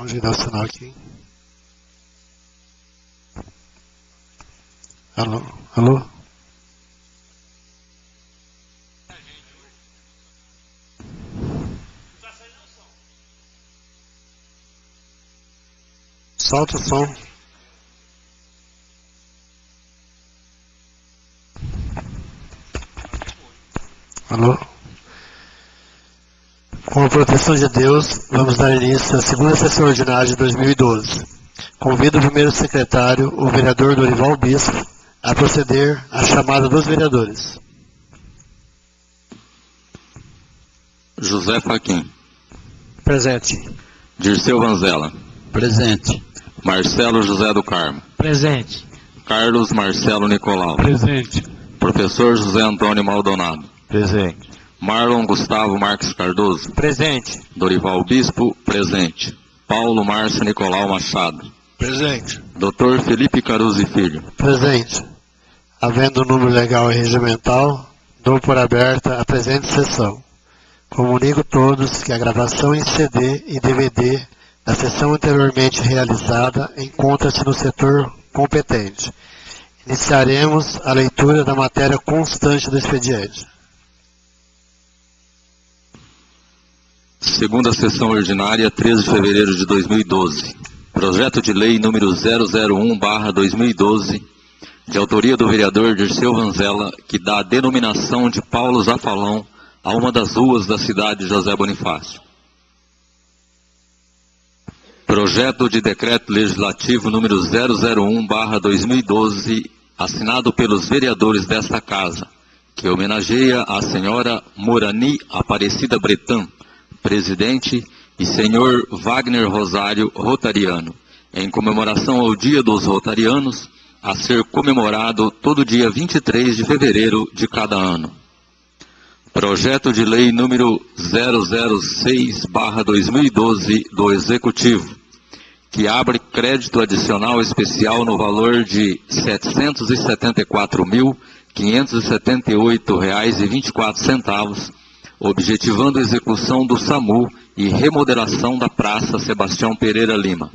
ajeitar o sinal aqui. Alô? Alô? Solta o som. Alô? Com a proteção de Deus, vamos dar início à segunda sessão ordinária de 2012. Convido o primeiro secretário, o vereador Dorival Bispo, a proceder à chamada dos vereadores. José Faquim. Presente. Dirceu Vanzella. Presente. Marcelo José do Carmo. Presente. Carlos Marcelo Nicolau. Presente. Professor José Antônio Maldonado. Presente. Marlon Gustavo Marques Cardoso. Presente. Dorival Bispo, presente. Paulo Márcio Nicolau Machado. Presente. Dr. Felipe Caruso Filho. Presente. Havendo o número legal e regimental, dou por aberta a presente sessão. Comunico todos que a gravação em CD e DVD da sessão anteriormente realizada encontra-se no setor competente. Iniciaremos a leitura da matéria constante do expediente. Segunda sessão ordinária, 13 de fevereiro de 2012. Projeto de lei número 001/2012, de autoria do vereador Dirceu Vanzella, que dá a denominação de Paulo Zafalão a uma das ruas da cidade de José Bonifácio. Projeto de decreto legislativo número 001/2012, assinado pelos vereadores desta casa, que homenageia a senhora Morani Aparecida Bretan, presidente, e senhor Wagner Rosário Rotariano, em comemoração ao Dia dos Rotarianos, a ser comemorado todo dia 23 de fevereiro de cada ano. Projeto de lei número 006/2012 do Executivo, que abre crédito adicional especial no valor de R$ 774.578,24, objetivando a execução do SAMU e remodelação da Praça Sebastião Pereira Lima.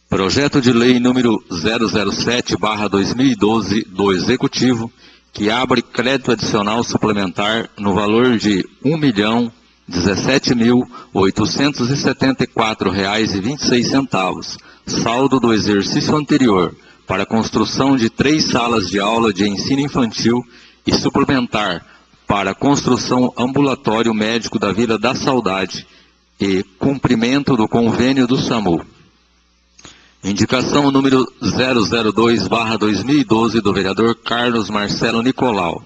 Projeto de lei número 007/2012 do Executivo, que abre crédito adicional suplementar no valor de R$ 1.017.874,26, saldo do exercício anterior, para a construção de 3 salas de aula de ensino infantil e suplementar para a construção ambulatório médico da Vila da Saudade e cumprimento do convênio do SAMU. Indicação número 002/2012 do vereador Carlos Marcelo Nicolau,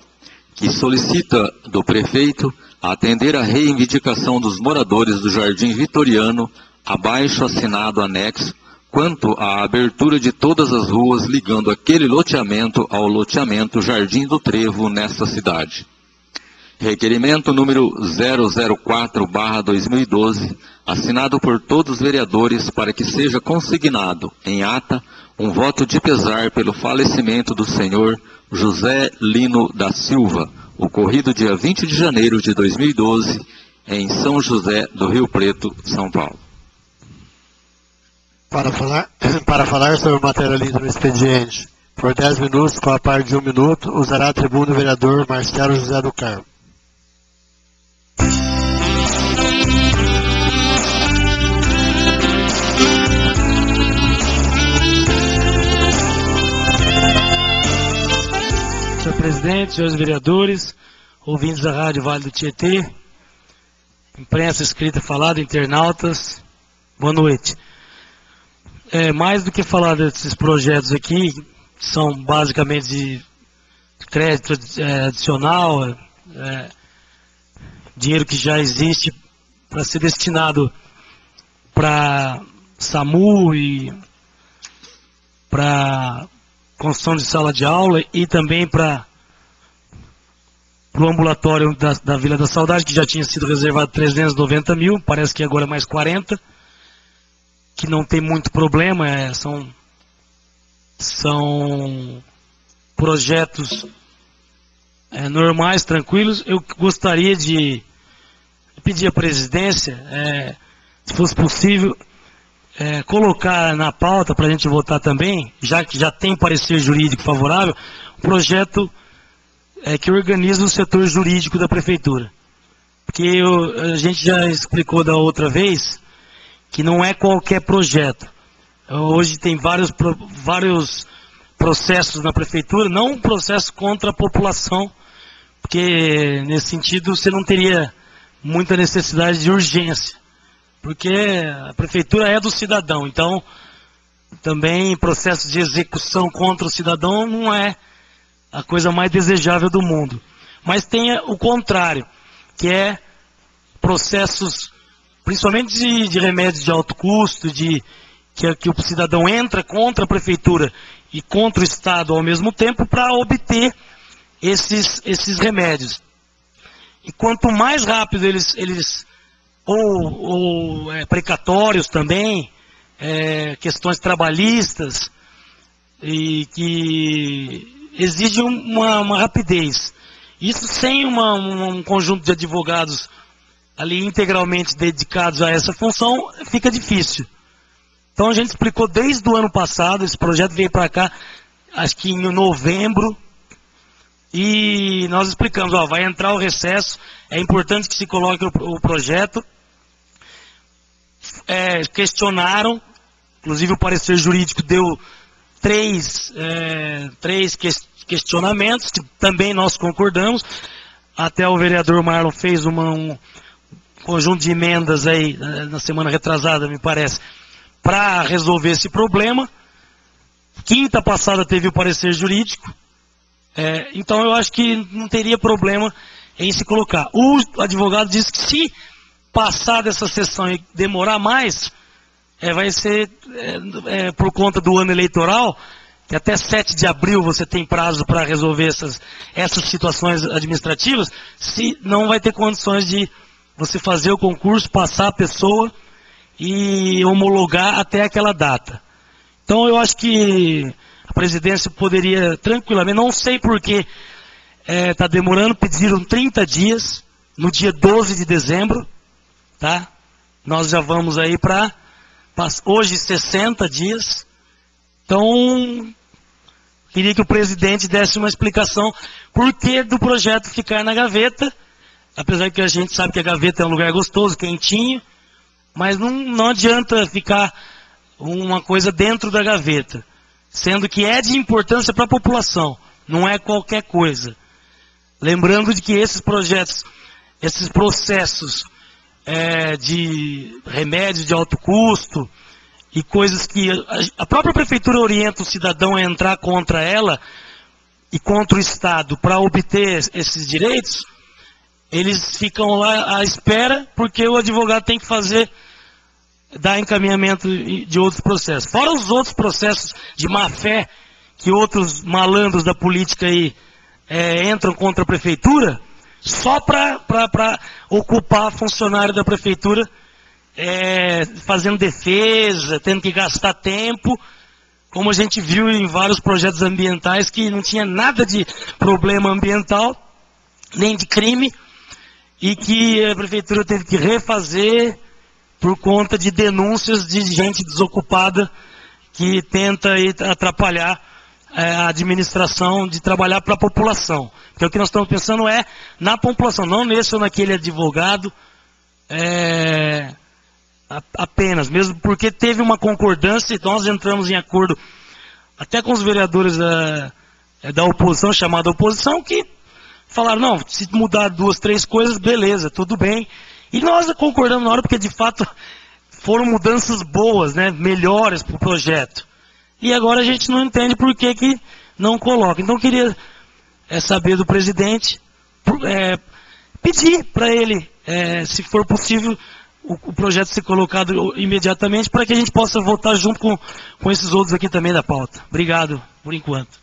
que solicita do prefeito atender à reivindicação dos moradores do Jardim Vitoriano, abaixo assinado anexo, quanto à abertura de todas as ruas ligando aquele loteamento ao loteamento Jardim do Trevo nesta cidade. Requerimento número 004/2012, assinado por todos os vereadores para que seja consignado em ata um voto de pesar pelo falecimento do senhor José Lino da Silva, ocorrido dia 20 de janeiro de 2012, em São José do Rio Preto, São Paulo. Para falar sobre a matéria lida no expediente, por 10 minutos, com a parte de 1 minuto, usará a tribuna o vereador Marcelo José do Carmo. Senhor presidente, senhores vereadores, ouvintes da Rádio Vale do Tietê, imprensa escrita e falada, internautas, boa noite. Mais do que falar desses projetos aqui, são basicamente de crédito adicional, dinheiro que já existe para ser destinado para SAMU e para construção de sala de aula e também para o ambulatório da Vila da Saudade, que já tinha sido reservado 390 mil, parece que agora é mais 40, que não tem muito problema, são projetos normais, tranquilos. Eu gostaria de pedir à presidência, se fosse possível, colocar na pauta para a gente votar também, já que já tem parecer jurídico favorável, um projeto que organiza o setor jurídico da prefeitura. Porque a gente já explicou da outra vez que não é qualquer projeto. Hoje tem vários processos na prefeitura, não um processo contra a população, porque nesse sentido você não teria muita necessidade de urgência, porque a prefeitura é do cidadão, então também processo de execução contra o cidadão não é a coisa mais desejável do mundo. Mas tem o contrário, que é processos, principalmente de remédios de alto custo, que o cidadão entra contra a prefeitura e contra o Estado ao mesmo tempo para obter esses remédios. E quanto mais rápido precatórios também, questões trabalhistas, e que exigem uma rapidez. Isso sem um conjunto de advogados ali integralmente dedicados a essa função, fica difícil. Então a gente explicou desde o ano passado, esse projeto veio para cá, acho que em novembro, e nós explicamos, vai entrar o recesso, é importante que se coloque o projeto. Questionaram, inclusive o parecer jurídico deu três questionamentos, que também nós concordamos. Até o vereador Marlon fez um conjunto de emendas aí, na semana retrasada, me parece, para resolver esse problema. Quinta passada teve o parecer jurídico. Então eu acho que não teria problema em se colocar. O advogado disse que se passar dessa sessão e demorar mais, vai ser por conta do ano eleitoral, que até 7 de abril você tem prazo para resolver essas situações administrativas, se não vai ter condições de você fazer o concurso, passar a pessoa e homologar até aquela data. Então eu acho que a presidência poderia tranquilamente, não sei porque está demorando, pediram 30 dias, no dia 12 de dezembro, tá? Nós já vamos aí para hoje 60 dias, então queria que o presidente desse uma explicação por que do projeto ficar na gaveta, apesar que a gente sabe que a gaveta é um lugar gostoso, quentinho, mas não adianta ficar uma coisa dentro da gaveta, sendo que é de importância para a população, não é qualquer coisa. Lembrando de que esses projetos, esses processos de remédios de alto custo e coisas que a própria prefeitura orienta o cidadão a entrar contra ela e contra o Estado para obter esses direitos, eles ficam lá à espera porque o advogado tem que dar encaminhamento de outros processos. Fora os outros processos de má-fé que outros malandros da política aí entram contra a prefeitura, só para ocupar funcionário da prefeitura, fazendo defesa, tendo que gastar tempo, como a gente viu em vários projetos ambientais que não tinha nada de problema ambiental, nem de crime, e que a prefeitura teve que refazer por conta de denúncias de gente desocupada que tenta aí atrapalhar a administração de trabalhar para a população. Porque o que nós estamos pensando é na população, não nesse ou naquele advogado apenas, mesmo porque teve uma concordância, então nós entramos em acordo até com os vereadores da oposição, chamada oposição, que falaram, não, se mudar 2, 3 coisas, beleza, tudo bem. E nós concordamos na hora, porque de fato foram mudanças boas, né, melhores para o projeto. E agora a gente não entende por que não coloca. Então eu queria saber do presidente, pedir para ele, se for possível, o projeto ser colocado imediatamente, para que a gente possa votar junto com esses outros aqui também da pauta. Obrigado, por enquanto.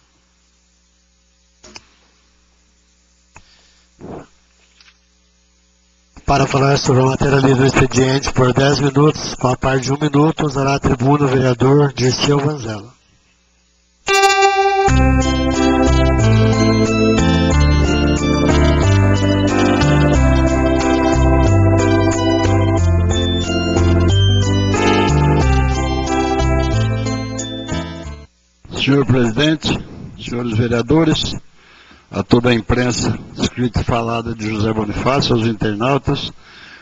Para falar sobre a matéria livre do expediente por 10 minutos, com a parte de 1 minuto, usará a tribuna o vereador Dirceu Vanzella. Senhor presidente, senhores vereadores, a toda a imprensa escrita e falada de José Bonifácio, aos internautas,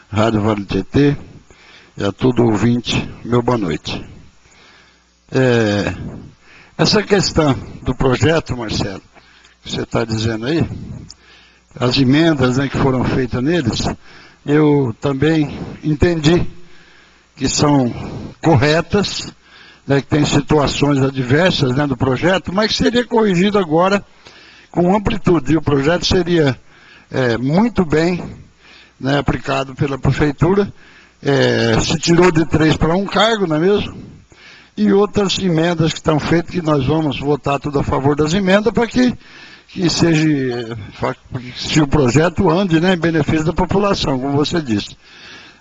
Rádio Vale do Tietê, e a todo ouvinte, meu boa noite. Essa questão do projeto, Marcelo, que você está dizendo aí, as emendas, né, que foram feitas neles, eu também entendi que são corretas, né, que tem situações adversas, né, do projeto, mas que seria corrigido agora com amplitude. E o projeto seria muito bem, né, aplicado pela prefeitura. Se tirou de 3 para 1 cargo, não é mesmo? E outras emendas que estão feitas, que nós vamos votar tudo a favor das emendas, para que seja, se o projeto ande, né, em benefício da população, como você disse.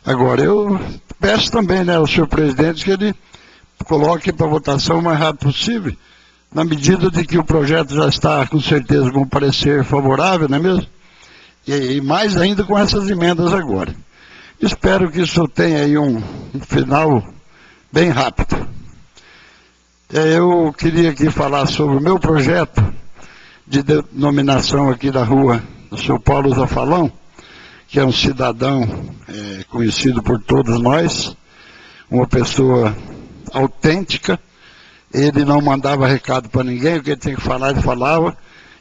Agora, eu peço também, né, ao senhor presidente que ele coloque para votação o mais rápido possível, na medida de que o projeto já está, com certeza, com um parecer favorável, não é mesmo? E mais ainda com essas emendas agora. Espero que isso tenha aí um final bem rápido. Eu queria aqui falar sobre o meu projeto de denominação aqui da rua do seu Paulo Zafalão, que é um cidadão conhecido por todos nós, uma pessoa autêntica. Ele não mandava recado para ninguém, o que ele tinha que falar, ele falava,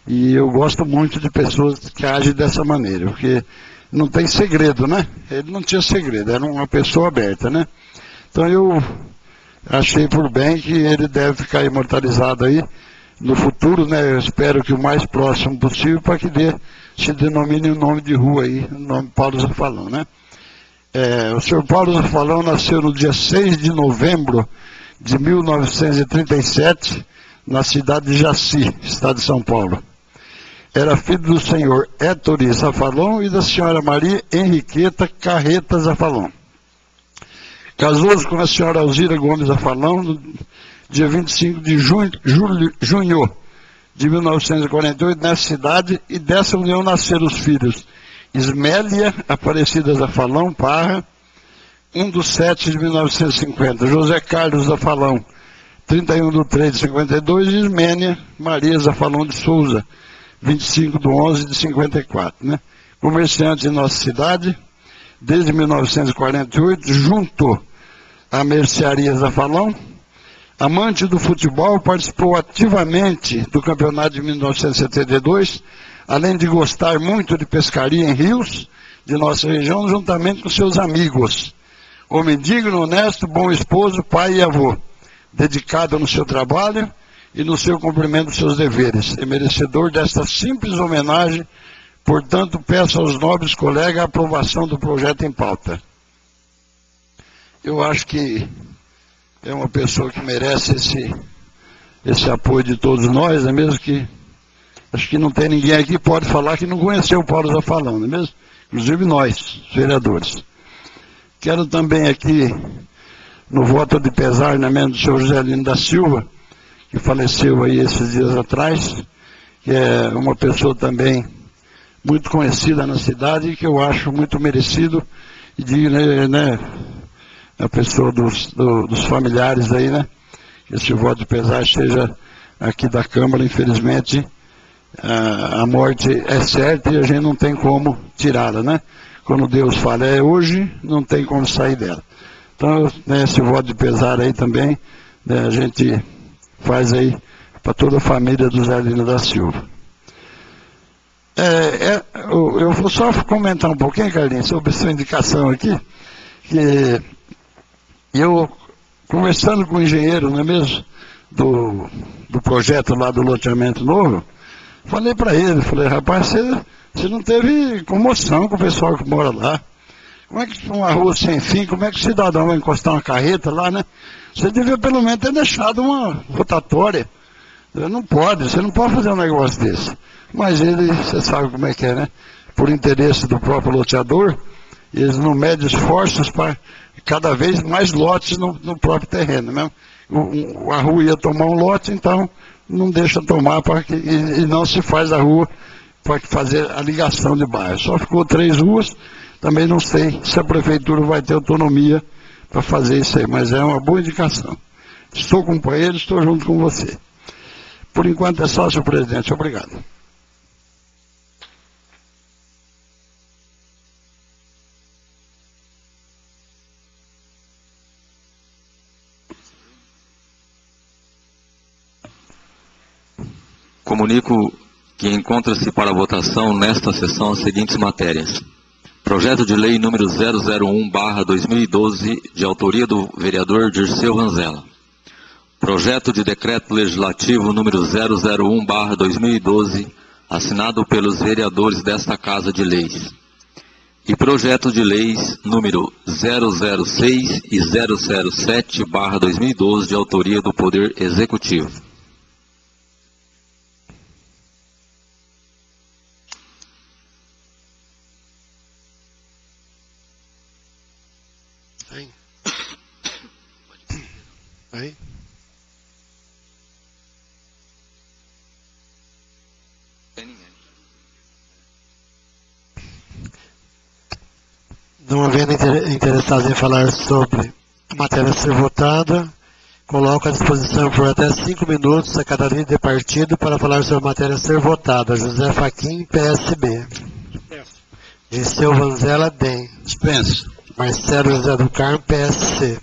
e eu gosto muito de pessoas que agem dessa maneira, porque não tem segredo, né? Ele não tinha segredo, era uma pessoa aberta, né? Então eu achei por bem que ele deve ficar imortalizado aí no futuro, né? Eu espero que o mais próximo possível, para que se denomine o nome de rua aí, o nome Paulo Zafalão, né? O senhor Paulo Zafalão nasceu no dia 6 de novembro de 1937, na cidade de Jaci, estado de São Paulo. Era filho do senhor Héctor Zafalão e da senhora Maria Henriqueta Carreta Zafalão. Casou-se com a senhora Alzira Gomes Zafalão no dia 25 de junho de 1948, nessa cidade, e dessa união nasceram os filhos Ismélia Aparecida Zafalão Parra, 1 de 7 de 1950, José Carlos Zafalão, 31 de 3 de 52, e Ismênia Maria Zafalão de Souza, 25 de 11 de 54, né? Comerciante em nossa cidade, desde 1948, junto à mercearia Zafalão. Amante do futebol, participou ativamente do campeonato de 1972, além de gostar muito de pescaria em rios de nossa região, juntamente com seus amigos. Homem digno, honesto, bom esposo, pai e avô, dedicado no seu trabalho e no seu cumprimento dos seus deveres, e merecedor desta simples homenagem. Portanto, peço aos nobres colegas a aprovação do projeto em pauta. Eu acho que é uma pessoa que merece esse apoio de todos nós, não é mesmo? Que acho que não tem ninguém aqui que pode falar que não conheceu o Paulo Zafalão, não é mesmo? Inclusive nós, vereadores. Quero também aqui, no voto de pesar, não é mesmo, do senhor Joselino da Silva, que faleceu aí esses dias atrás, que é uma pessoa também muito conhecida na cidade e que eu acho muito merecido, e de, né, a pessoa dos familiares aí, né, que esse voto de pesar seja aqui da Câmara. Infelizmente, a morte é certa e a gente não tem como tirá-la, né? Quando Deus fala é hoje, não tem como sair dela. Então, né, esse voto de pesar aí também, né, a gente faz aí para toda a família do Zelino da Silva. Eu vou só comentar um pouquinho, Carlinhos, sobre sua indicação aqui, que eu, conversando com o engenheiro, não é mesmo, do projeto lá do loteamento novo, falei para ele, rapaz, você não teve comoção com o pessoal que mora lá. Como é que uma rua sem fim, como é que o cidadão vai encostar uma carreta lá, né? Você devia pelo menos ter deixado uma rotatória. Não pode, você não pode fazer um negócio desse. Mas ele, você sabe como é que é, né? Por interesse do próprio loteador, eles não medem esforços para cada vez mais lotes no próprio terreno, né? A rua ia tomar um lote, então não deixa tomar e não se faz a rua para fazer a ligação de bairro. Só ficou 3 ruas, também não sei se a prefeitura vai ter autonomia para fazer isso aí, mas é uma boa indicação. Estou com ele, estou junto com você. Por enquanto é só, senhor presidente. Obrigado. Comunico que encontra-se para votação nesta sessão as seguintes matérias. Projeto de lei número 001/2012, de autoria do vereador Dirceu Ranzella. Projeto de decreto legislativo número 001/2012, assinado pelos vereadores desta Casa de Leis. E projeto de leis número 006 e 007/2012, de autoria do Poder Executivo. Aí. Não havendo interessados em falar sobre a matéria a ser votada, coloco à disposição por até 5 minutos a cada líder de partido para falar sobre a matéria a ser votada. José Fachin, PSB. Dirceu Ranzella, DEM. Dispenso. Marcelo José do Carmo, PSC.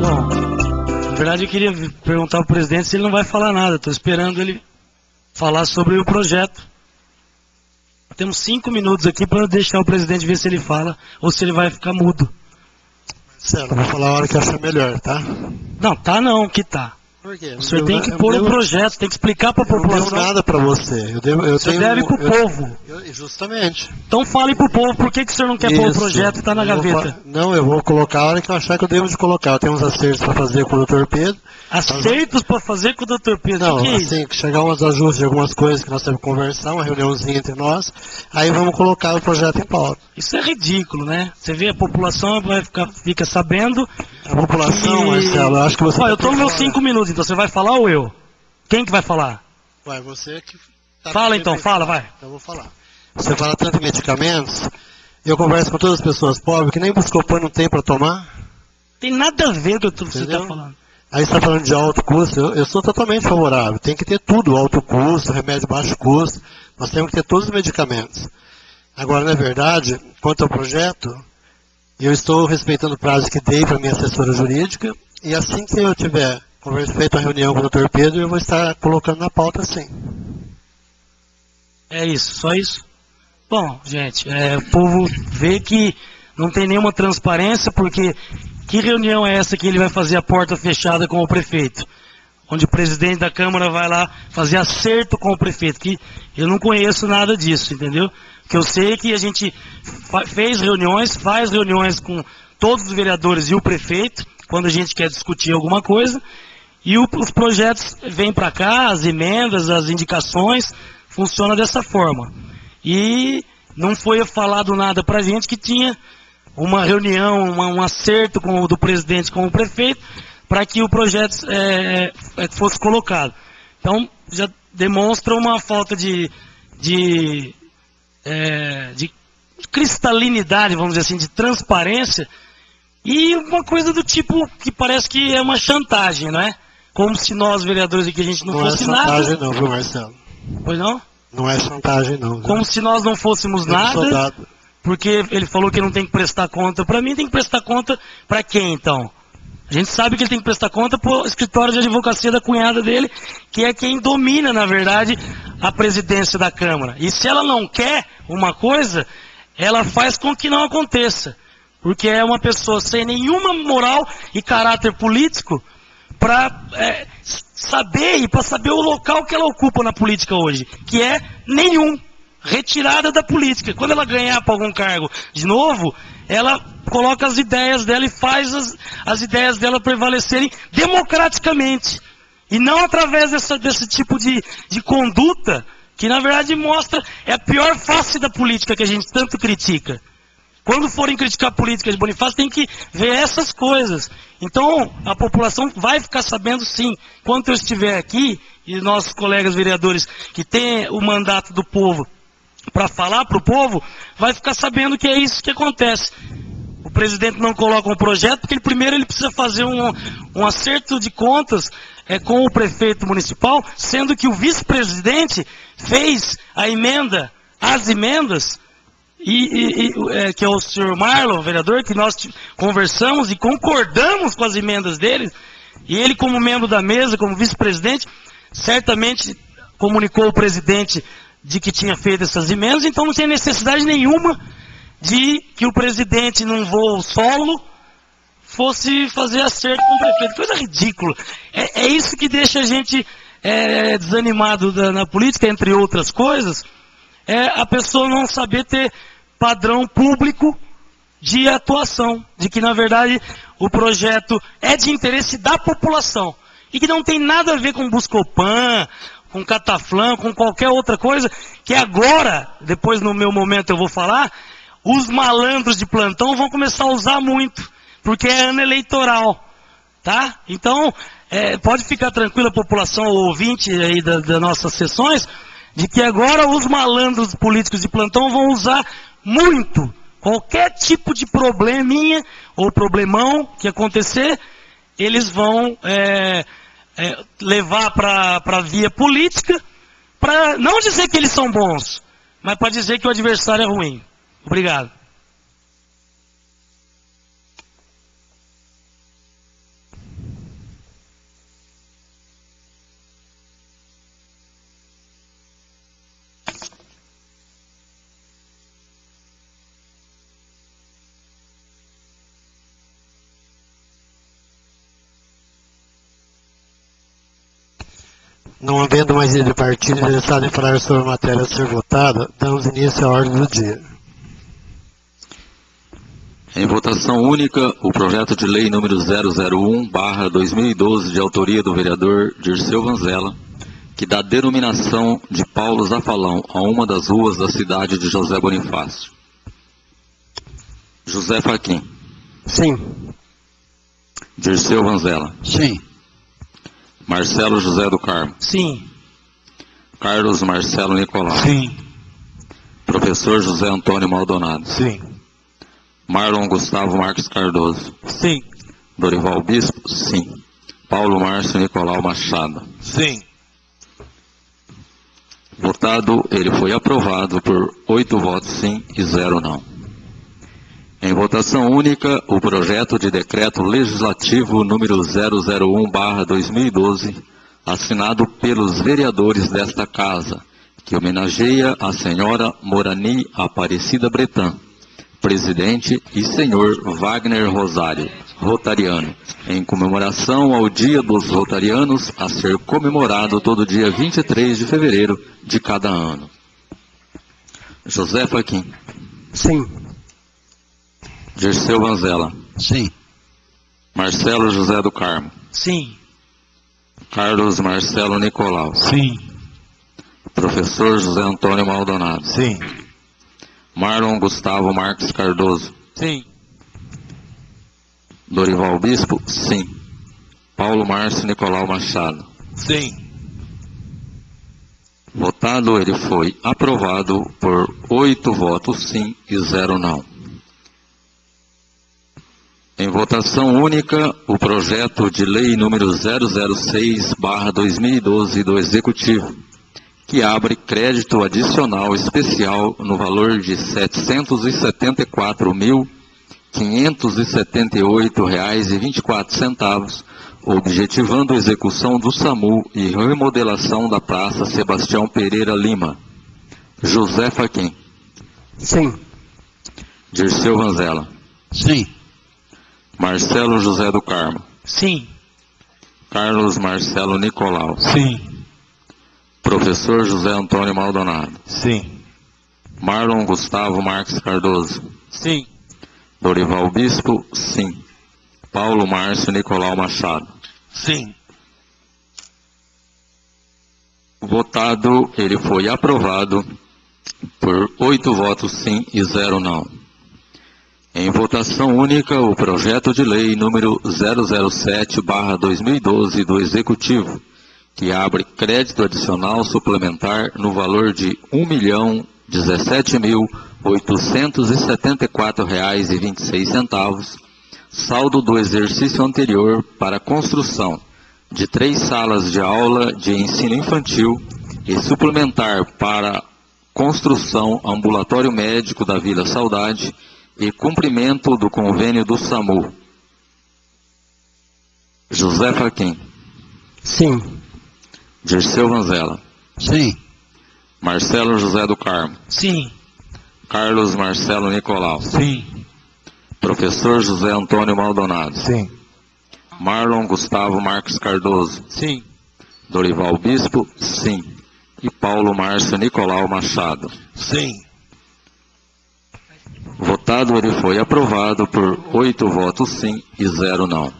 Bom, na verdade eu queria perguntar ao presidente se ele não vai falar nada. Estou esperando ele falar sobre o projeto. Temos 5 minutos aqui para deixar o presidente ver se ele fala ou se ele vai ficar mudo. Marcelo, vou falar a hora que achar melhor, tá? Não, tá não, que tá. Por quê? O senhor tem que pôr o projeto, tem que explicar para a Eu não população. devo nada para você. Você deve para o povo. Justamente. Então fale para o povo por que o senhor não quer pôr o projeto e está na gaveta. Não, eu vou colocar a hora que eu achar que eu devo de colocar. Eu tenho uns acertos para fazer com o Dr. Pedro. Acertos para fazer com o Dr. Pedro? Não, que é isso? assim, que chegar uns ajustes de algumas coisas que nós temos que conversar, uma reuniãozinha entre nós, aí vamos colocar o projeto em pauta. Isso é ridículo, né? Você vê, a população fica sabendo. A população, que... Marcelo, eu acho que você... Olha, eu estou nos meus 5 minutos, então você vai falar ou eu? Quem que vai falar? Ué, você que... Fala então, fala, vai. Então eu vou falar. Você fala tanto em medicamentos, eu converso com todas as pessoas pobres que nem Buscopan não tem para tomar. Tem nada a ver com o que você está Entendeu? falando. Aí você está falando de alto custo, eu sou totalmente favorável. Tem que ter tudo, alto custo, remédio de baixo custo. Nós temos que ter todos os medicamentos. Agora, na verdade, quanto ao projeto, eu estou respeitando o prazo que dei para minha assessora jurídica, e assim que eu tiver feito a reunião com o Dr. Pedro, eu vou estar colocando na pauta sim. É isso, só isso? Bom, gente, o povo vê que não tem nenhuma transparência, porque que reunião é essa que ele vai fazer a porta fechada com o prefeito? Onde o presidente da Câmara vai lá fazer acerto com o prefeito, que eu não conheço nada disso, entendeu? O que eu sei é que a gente faz reuniões com todos os vereadores e o prefeito, quando a gente quer discutir alguma coisa, e os projetos vêm para cá, as emendas, as indicações, funciona dessa forma. E não foi falado nada para a gente que tinha uma reunião, um acerto do presidente com o prefeito, para que o projeto fosse colocado. Então, já demonstra uma falta de cristalinidade, vamos dizer assim, de transparência, e uma coisa do tipo que parece que é uma chantagem, não é? Como se nós, vereadores aqui, a gente não fosse nada. Não é chantagem não, viu, Marcelo? Pois não? Não é chantagem não. Viu? Como se nós não fôssemos nada, porque ele falou que não tem que prestar conta para mim, tem que prestar conta para quem, então? A gente sabe que ele tem que prestar conta para o escritório de advocacia da cunhada dele, que é quem domina, na verdade, a presidência da Câmara. E se ela não quer uma coisa, ela faz com que não aconteça. Porque é uma pessoa sem nenhuma moral e caráter político para saber e para saber o local que ela ocupa na política hoje, que é nenhum. Retirada da política. Quando ela ganhar para algum cargo de novo, ela coloca as ideias dela e faz as ideias dela prevalecerem democraticamente. E não através desse tipo de conduta, que na verdade mostra, é a pior face da política que a gente tanto critica. Quando forem criticar a política de Bonifácio, tem que ver essas coisas. Então, a população vai ficar sabendo sim. Quando eu estiver aqui, e nossos colegas vereadores que têm o mandato do povo para falar para o povo, vai ficar sabendo que é isso que acontece. o presidente não coloca um projeto, porque primeiro ele precisa fazer um acerto de contas com o prefeito municipal, sendo que o vice-presidente fez as emendas, que é o senhor Marlon, vereador, que nós conversamos e concordamos com as emendas dele, e ele, como membro da mesa, como vice-presidente, certamente comunicou ao presidente de que tinha feito essas emendas, então não tinha necessidade nenhuma de que o presidente, num voo solo, fosse fazer acerto com o prefeito. Coisa ridícula. É isso que deixa a gente desanimado na política, entre outras coisas, a pessoa não saber ter padrão público de atuação, de que, na verdade, o projeto é de interesse da população, e que não tem nada a ver com Buscopan, com Cataflã, com qualquer outra coisa, que agora, depois no meu momento eu vou falar, os malandros de plantão vão começar a usar muito, porque é ano eleitoral, tá? Então, pode ficar tranquila a população ouvinte aí das nossas sessões, de que agora os malandros políticos de plantão vão usar muito, qualquer tipo de probleminha ou problemão que acontecer, eles vão levar para a via política, para não dizer que eles são bons, mas para dizer que o adversário é ruim. Obrigado. Não havendo mais líder de partido interessado em falar sobre a matéria a ser votada, damos início à ordem do dia. Em votação única, o projeto de lei número 001/2012, de autoria do vereador Dirceu Vanzella, que dá denominação de Paulo Zafalão a uma das ruas da cidade de José Bonifácio. José Fachin. Sim. Dirceu Vanzella. Sim. Marcelo José do Carmo. Sim. Carlos Marcelo Nicolau. Sim. Professor José Antônio Maldonado. Sim. Marlon Gustavo Marques Cardoso. Sim. Dorival Bispo? Sim. Paulo Márcio Nicolau Machado. Sim. Votado, ele foi aprovado por 8 votos sim e 0 não. Em votação única, o projeto de decreto legislativo número 001/2012, assinado pelos vereadores desta casa, que homenageia a senhora Morani Aparecida Bretan, presidente, e senhor Wagner Rosário, rotariano, em comemoração ao Dia dos Rotarianos, a ser comemorado todo dia 23 de fevereiro de cada ano. José Fachin. Sim. Dirceu Vanzella. Sim. Marcelo José do Carmo. Sim. Carlos Marcelo Nicolau. Sim. Professor José Antônio Maldonado. Sim. Marlon Gustavo Marques Cardoso. Sim. Dorival Bispo? Sim. Paulo Márcio Nicolau Machado. Sim. Votado, ele foi aprovado por 8 votos sim e 0 não. Em votação única, o projeto de lei número 006/2012 do Executivo, que abre crédito adicional especial no valor de R$ 774.578,24, objetivando a execução do SAMU e remodelação da Praça Sebastião Pereira Lima. José Fachin. Sim. Dirceu Vanzella. Sim. Marcelo José do Carmo. Sim. Carlos Marcelo Nicolau. Sim. Professor José Antônio Maldonado. Sim. Marlon Gustavo Marques Cardoso. Sim. Dorival Bispo? Sim. Paulo Márcio Nicolau Machado. Sim. Votado, ele foi aprovado por 8 votos sim e 0 não. Em votação única, o projeto de lei número 007/2012 do Executivo, que abre crédito adicional suplementar no valor de R$ 1.017.800 R$ 874,26, saldo do exercício anterior para a construção de 3 salas de aula de ensino infantil e suplementar para construção ambulatório médico da Vila Saudade e cumprimento do convênio do SAMU. José Faquim. Sim. Dirceu Vanzella. Sim. Marcelo José do Carmo. Sim. Carlos Marcelo Nicolau. Sim. Professor José Antônio Maldonado. Sim. Marlon Gustavo Marques Cardoso. Sim. Dorival Bispo, sim. E Paulo Márcio Nicolau Machado. Sim. Votado, ele foi aprovado por 8 votos sim e 0 não.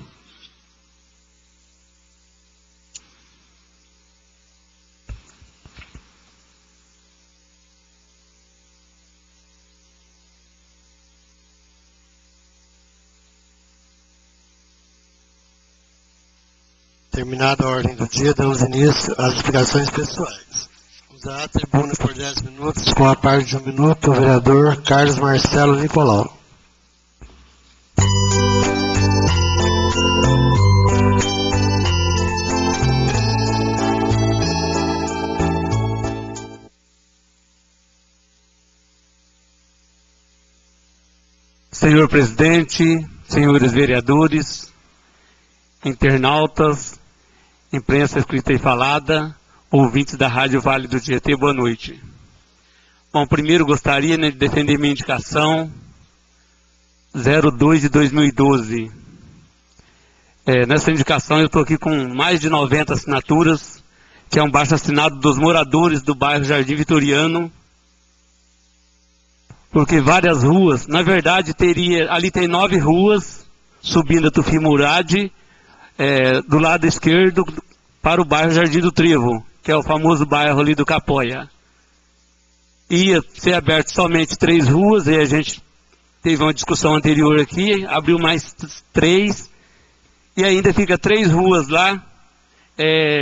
Terminada a ordem do dia, damos início às explicações pessoais. Usar a tribuna por 10 minutos, com a parte de 1 minuto, o vereador Carlos Marcelo Nicolau. Senhor presidente, senhores vereadores, internautas, imprensa escrita e falada, ouvintes da Rádio Vale do Tietê, boa noite. Bom, primeiro gostaria de defender minha indicação 02 de 2012. Nessa indicação eu estou aqui com mais de 90 assinaturas, que é um baixo assinado dos moradores do bairro Jardim Vitoriano, porque várias ruas, na verdade ali tem 9 ruas, subindo a Tufi Murad, do lado esquerdo para o bairro Jardim do Trevo, que é o famoso bairro ali do Capoia. Ia ser aberto somente 3 ruas, e a gente teve uma discussão anterior aqui, abriu mais 3, e ainda fica 3 ruas lá,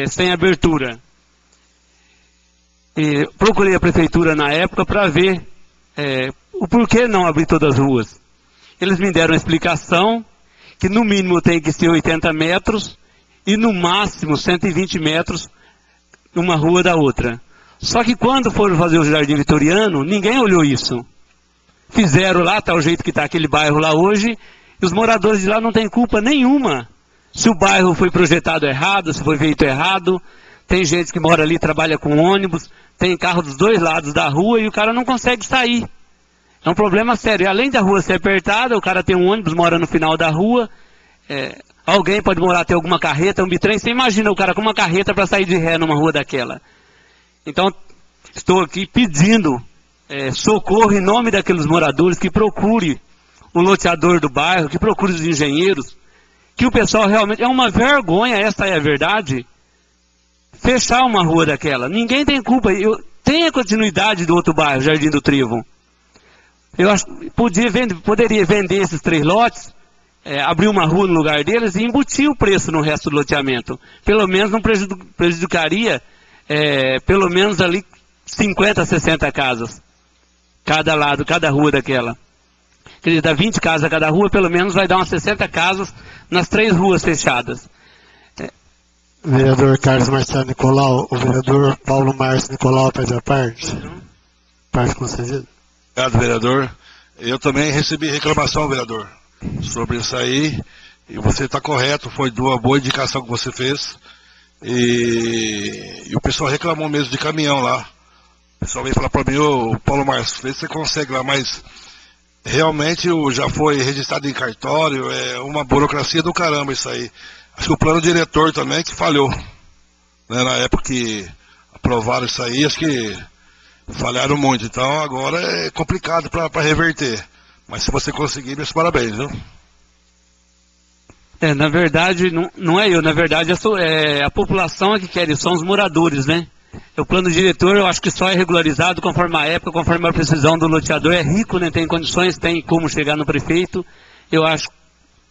sem abertura. E procurei a prefeitura na época para ver o porquê não abrir todas as ruas. Eles me deram a explicação que no mínimo tem que ser 80 metros e no máximo 120 metros uma rua da outra. Só que quando foram fazer o Jardim Vitoriano, ninguém olhou isso. Fizeram lá, tá o jeito que está aquele bairro lá hoje, e os moradores de lá não têm culpa nenhuma. Se o bairro foi projetado errado, se foi feito errado, tem gente que mora ali, trabalha com ônibus, tem carro dos 2 lados da rua e o cara não consegue sair. É um problema sério. E além da rua ser apertada, o cara tem um ônibus, mora no final da rua, alguém pode morar, ter alguma carreta, um bitrem. Você imagina o cara com uma carreta para sair de ré numa rua daquela. Então, estou aqui pedindo socorro em nome daqueles moradores, que procure o loteador do bairro, que procure os engenheiros, que o pessoal realmente... É uma vergonha, essa é a verdade, fechar uma rua daquela. Ninguém tem culpa. Tem a continuidade do outro bairro, Jardim do Trevo. Eu acho que poderia vender esses 3 lotes, abrir uma rua no lugar deles e embutir o preço no resto do loteamento. Pelo menos não prejudicaria, pelo menos ali 50, 60 casas. Cada lado, cada rua daquela. Quer dizer, dá 20 casas a cada rua, pelo menos vai dar umas 60 casas nas 3 ruas fechadas. Vereador Carlos Marcelo Nicolau, o vereador Paulo Márcio Nicolau pede a parte. Parte concedida. Obrigado, vereador. Eu também recebi reclamação, vereador, sobre isso aí, e você está correto, foi de uma boa indicação que você fez, e o pessoal reclamou mesmo de caminhão lá. O pessoal veio falar para mim, ô Paulo Márcio, vê se você consegue lá, mas realmente já foi registrado em cartório, é uma burocracia do caramba isso aí. Acho que o plano diretor também que falhou, né, na época que aprovaram isso aí, acho que falharam muito, então agora é complicado para reverter. Mas se você conseguir, meus parabéns, viu? Na verdade, não é eu, na verdade a população que quer isso, são os moradores, né? O plano diretor eu acho que só é regularizado conforme a época, conforme a precisão do loteador. É rico, né? Tem condições, tem como chegar no prefeito. Eu acho que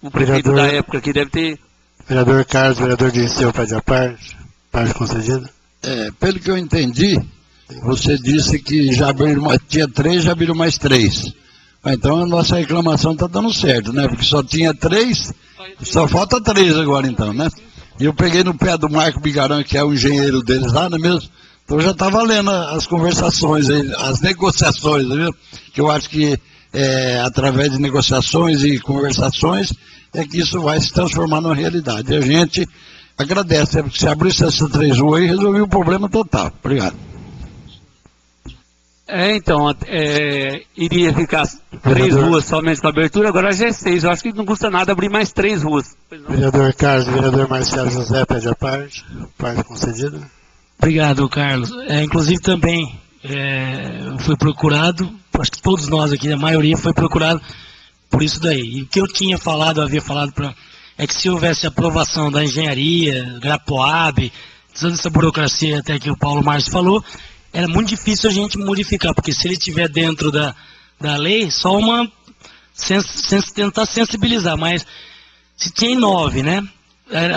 o prefeito da época que deve ter... Vereador Carlos, vereador Dirceu pede a parte concedida. Pelo que eu entendi, Você disse que já abriram, tinha 3, já abriram mais 3. Então a nossa reclamação está dando certo, né? Porque só tinha 3, só falta 3 agora então, né? E eu peguei no pé do Marco Bigarã, que é o engenheiro deles lá, não é mesmo? Então já está valendo as conversações, as negociações, viu? Que eu acho que através de negociações e conversações é que isso vai se transformar numa realidade. E a gente agradece, porque se abrisse essas 3 ruas aí, resolveu o problema total. Obrigado. Então, iria ficar 3 ruas somente com abertura, agora já é 6. Eu acho que não custa nada abrir mais 3 ruas. Vereador Carlos, vereador Marcelo José pede a parte concedida. Obrigado, Carlos. Inclusive também fui procurado, acho que todos nós aqui, a maioria foi procurado por isso daí. E o que eu tinha falado, havia falado é que se houvesse aprovação da engenharia, Grapoab, toda essa burocracia até que o Paulo Márcio falou, era muito difícil a gente modificar, porque se ele estiver dentro da lei, só tentar sensibilizar, mas se tinha 9, né?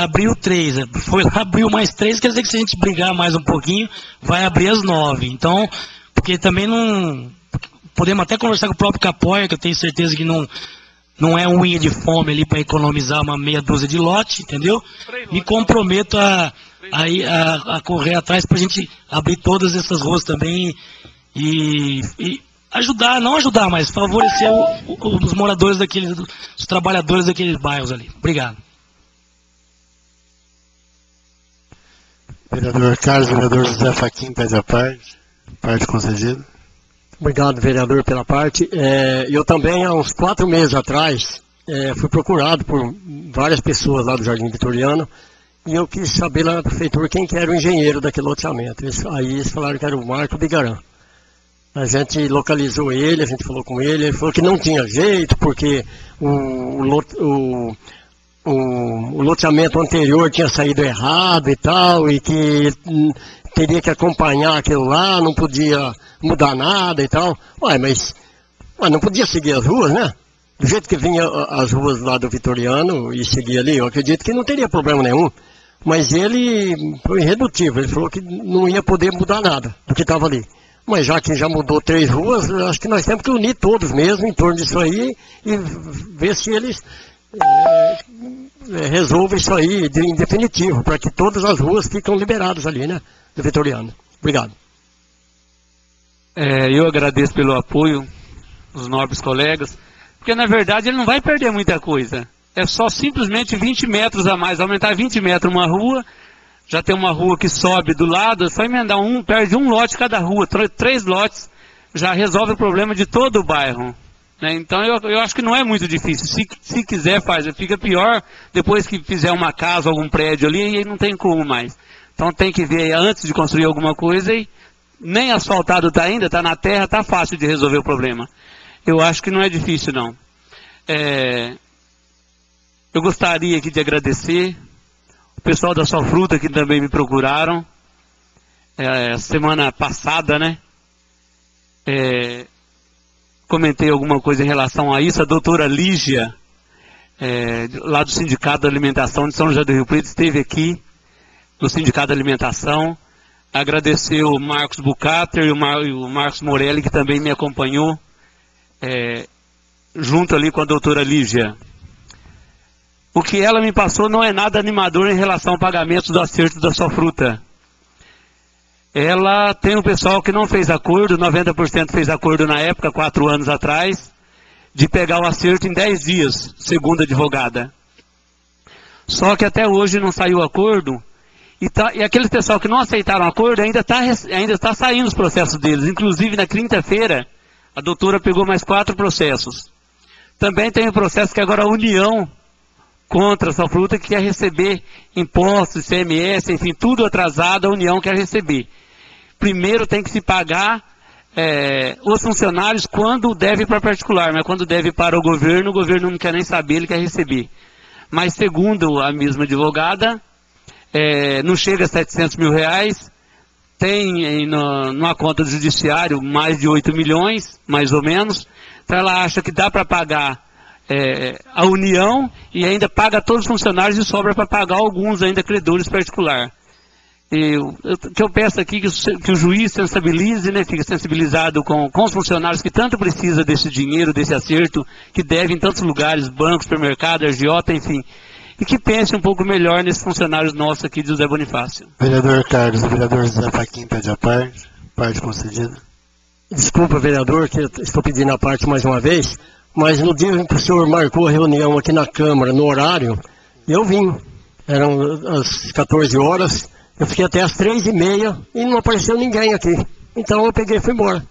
Abriu 3, foi lá, abriu mais 3, quer dizer que se a gente brigar mais um pouquinho, vai abrir as 9. Então, porque também não... Podemos até conversar com o próprio Capoia, que eu tenho certeza que não é unha de fome ali para economizar uma meia dúzia de lote, entendeu? Me comprometo a correr atrás para a gente abrir todas essas ruas também e ajudar, não ajudar, mas favorecer os moradores os trabalhadores daqueles bairros ali. Obrigado. Vereador Carlos, vereador José Fachin pede a parte concedida. Obrigado, vereador, pela parte. Eu também, há uns 4 meses atrás, fui procurado por várias pessoas lá do Jardim Vitoriano, e eu quis saber lá na prefeitura quem que era o engenheiro daquele loteamento. Aí eles falaram que era o Marco Bigarã. A gente localizou ele, a gente falou com ele falou que não tinha jeito, porque o loteamento anterior tinha saído errado e tal, e que teria que acompanhar aquilo lá, não podia mudar nada e tal. Mas não podia seguir as ruas, né? Do jeito que vinha as ruas lá do Vitoriano e seguia ali, eu acredito que não teria problema nenhum. Mas ele foi irredutível, ele falou que não ia poder mudar nada do que estava ali. Mas já que já mudou 3 ruas, acho que nós temos que unir todos mesmo em torno disso aí e ver se eles resolvem isso aí em definitivo, para que todas as ruas ficam liberadas ali, né, do Vitoriano. Obrigado. Eu agradeço pelo apoio dos nobres colegas, porque na verdade ele não vai perder muita coisa. É só simplesmente 20 metros a mais, aumentar 20 metros uma rua, já tem uma rua que sobe do lado, é só emendar perde um lote cada rua, 3 lotes, já resolve o problema de todo o bairro. Né? Então eu acho que não é muito difícil, se quiser faz, fica pior depois que fizer uma casa, algum prédio ali, e aí não tem como mais. Então tem que ver antes de construir alguma coisa, e nem asfaltado está ainda, está na terra, está fácil de resolver o problema. Eu acho que não é difícil não. Eu gostaria aqui de agradecer o pessoal da Só Fruta que também me procuraram semana passada, né? Comentei alguma coisa em relação a isso. A doutora Lígia, lá do Sindicato da Alimentação de São José do Rio Preto, esteve aqui no Sindicato da Alimentação. Agradecer o Marcos Bucater e o Marcos Morelli, que também me acompanhou, junto ali com a doutora Lígia. O que ela me passou não é nada animador em relação ao pagamento do acerto da Só Fruta. Ela tem um pessoal que não fez acordo, 90% fez acordo na época, 4 anos atrás, de pegar o acerto em 10 dias, segundo a advogada. Só que até hoje não saiu o acordo, e aqueles pessoal que não aceitaram o acordo ainda está saindo os processos deles. Inclusive na quinta-feira, a doutora pegou mais 4 processos. Também tem o processo que agora a União contra a Só Fruta, que quer receber impostos, ICMS, enfim, tudo atrasado, a União quer receber. Primeiro tem que se pagar os funcionários quando deve para particular, mas quando deve para o governo não quer nem saber, ele quer receber. Mas segundo a mesma advogada, não chega a 700 mil reais, tem numa conta do judiciário mais de 8 milhões, mais ou menos, então ela acha que dá para pagar a União e ainda paga todos os funcionários e sobra para pagar alguns ainda credores particulares. que eu peço aqui que o juiz sensibilize, né, fique sensibilizado com os funcionários que tanto precisa desse dinheiro, desse acerto, que deve em tantos lugares, bancos, supermercado, agiota, enfim, e que pense um pouco melhor nesses funcionários nossos aqui de José Bonifácio. Vereador Carlos, o vereador José Faquim pede a parte concedida. Desculpa, vereador, que eu estou pedindo a parte mais uma vez, mas no dia em que o senhor marcou a reunião aqui na Câmara, no horário, eu vim. Eram as 14 horas, eu fiquei até as 3h30 e não apareceu ninguém aqui. Então eu peguei e fui embora.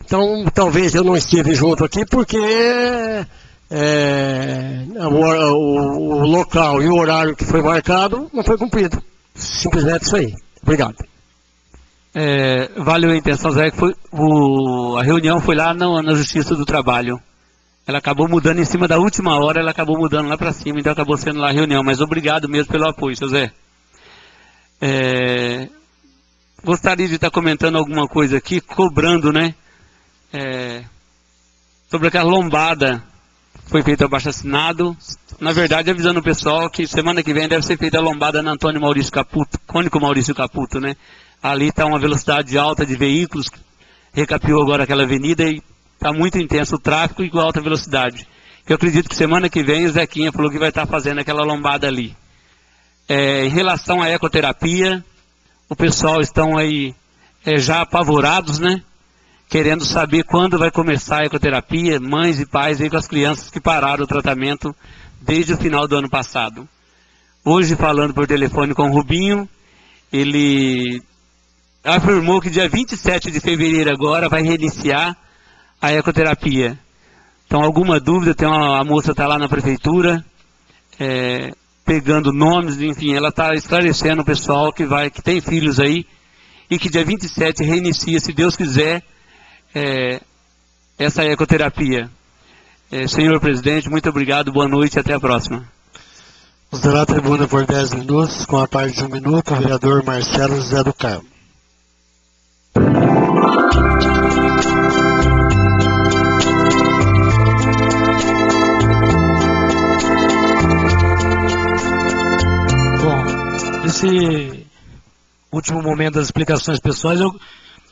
Então talvez eu não estive junto aqui porque o local e o horário que foi marcado não foi cumprido. Simplesmente isso aí. Obrigado. Valeu a intenção, Zé, que a reunião foi lá na Justiça do Trabalho. Ela acabou mudando em cima da última hora, ela acabou mudando lá para cima, então acabou sendo lá a reunião. Mas obrigado mesmo pelo apoio, seu Zé. Gostaria de estar comentando alguma coisa aqui, cobrando, né? Sobre aquela lombada. Foi feito abaixo-assinado. Na verdade, avisando o pessoal que semana que vem deve ser feita a lombada na Antônio Maurício Caputo, Cônico Maurício Caputo, né? Ali está uma velocidade alta de veículos, recapeou agora aquela avenida e está muito intenso o tráfego e com alta velocidade. Eu acredito que semana que vem o Zequinha falou que vai estar fazendo aquela lombada ali. Em relação à ecoterapia, o pessoal estão aí já apavorados, né? Querendo saber quando vai começar a ecoterapia, mães e pais aí com as crianças que pararam o tratamento desde o final do ano passado. Hoje, falando por telefone com o Rubinho, ele afirmou que dia 27 de fevereiro agora vai reiniciar a ecoterapia. Então, alguma dúvida, a moça está lá na prefeitura, pegando nomes, enfim, ela está esclarecendo o pessoal que tem filhos aí, e que dia 27 reinicia, se Deus quiser, essa ecoterapia. Senhor presidente, muito obrigado, boa noite e até a próxima. Usará a tribuna por 10 minutos, com a parte de 1 minuto, o vereador Marcelo José do Carmo. Bom, nesse último momento das explicações pessoais, eu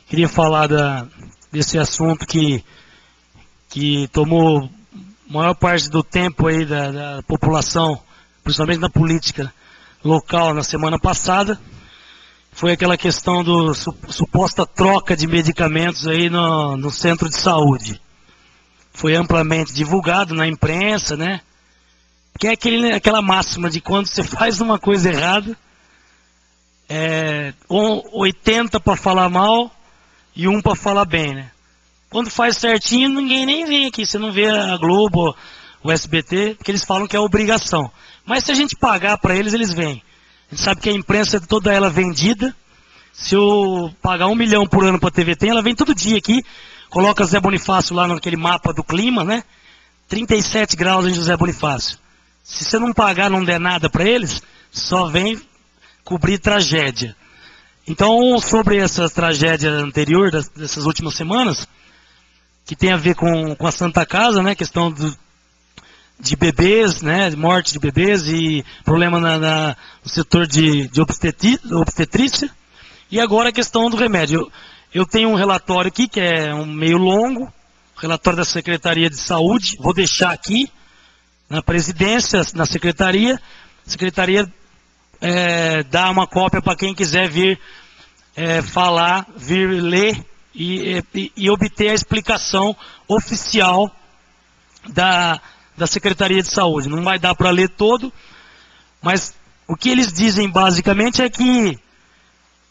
queria falar desse assunto que tomou maior parte do tempo aí da população, principalmente na política local na semana passada. Foi aquela questão do suposta troca de medicamentos aí no centro de saúde. Foi amplamente divulgado na imprensa, né? Que é aquela máxima de quando você faz uma coisa errada, 80 para falar mal e 1 para falar bem, né? Quando faz certinho, ninguém nem vem aqui. Você não vê a Globo, o SBT, porque eles falam que é obrigação. Mas se a gente pagar para eles, eles vêm. A gente sabe que a imprensa é toda ela vendida. Se eu pagar 1 milhão por ano para a TVT, ela vem todo dia aqui, coloca Zé Bonifácio lá naquele mapa do clima, né? 37 graus em José Bonifácio. Se você não pagar, não der nada para eles, só vem cobrir tragédia. Então, sobre essa tragédia anterior, dessas últimas semanas, que tem a ver com a Santa Casa, né? Questão de bebês, né? Morte de bebês e problema no setor de obstetrícia. E agora a questão do remédio. Eu tenho um relatório aqui, que é meio longo, relatório da Secretaria de Saúde, vou deixar aqui, na presidência, na Secretaria. A Secretaria dá uma cópia para quem quiser vir falar, vir ler e obter a explicação oficial da Secretaria de Saúde. Não vai dar para ler todo, mas o que eles dizem basicamente é que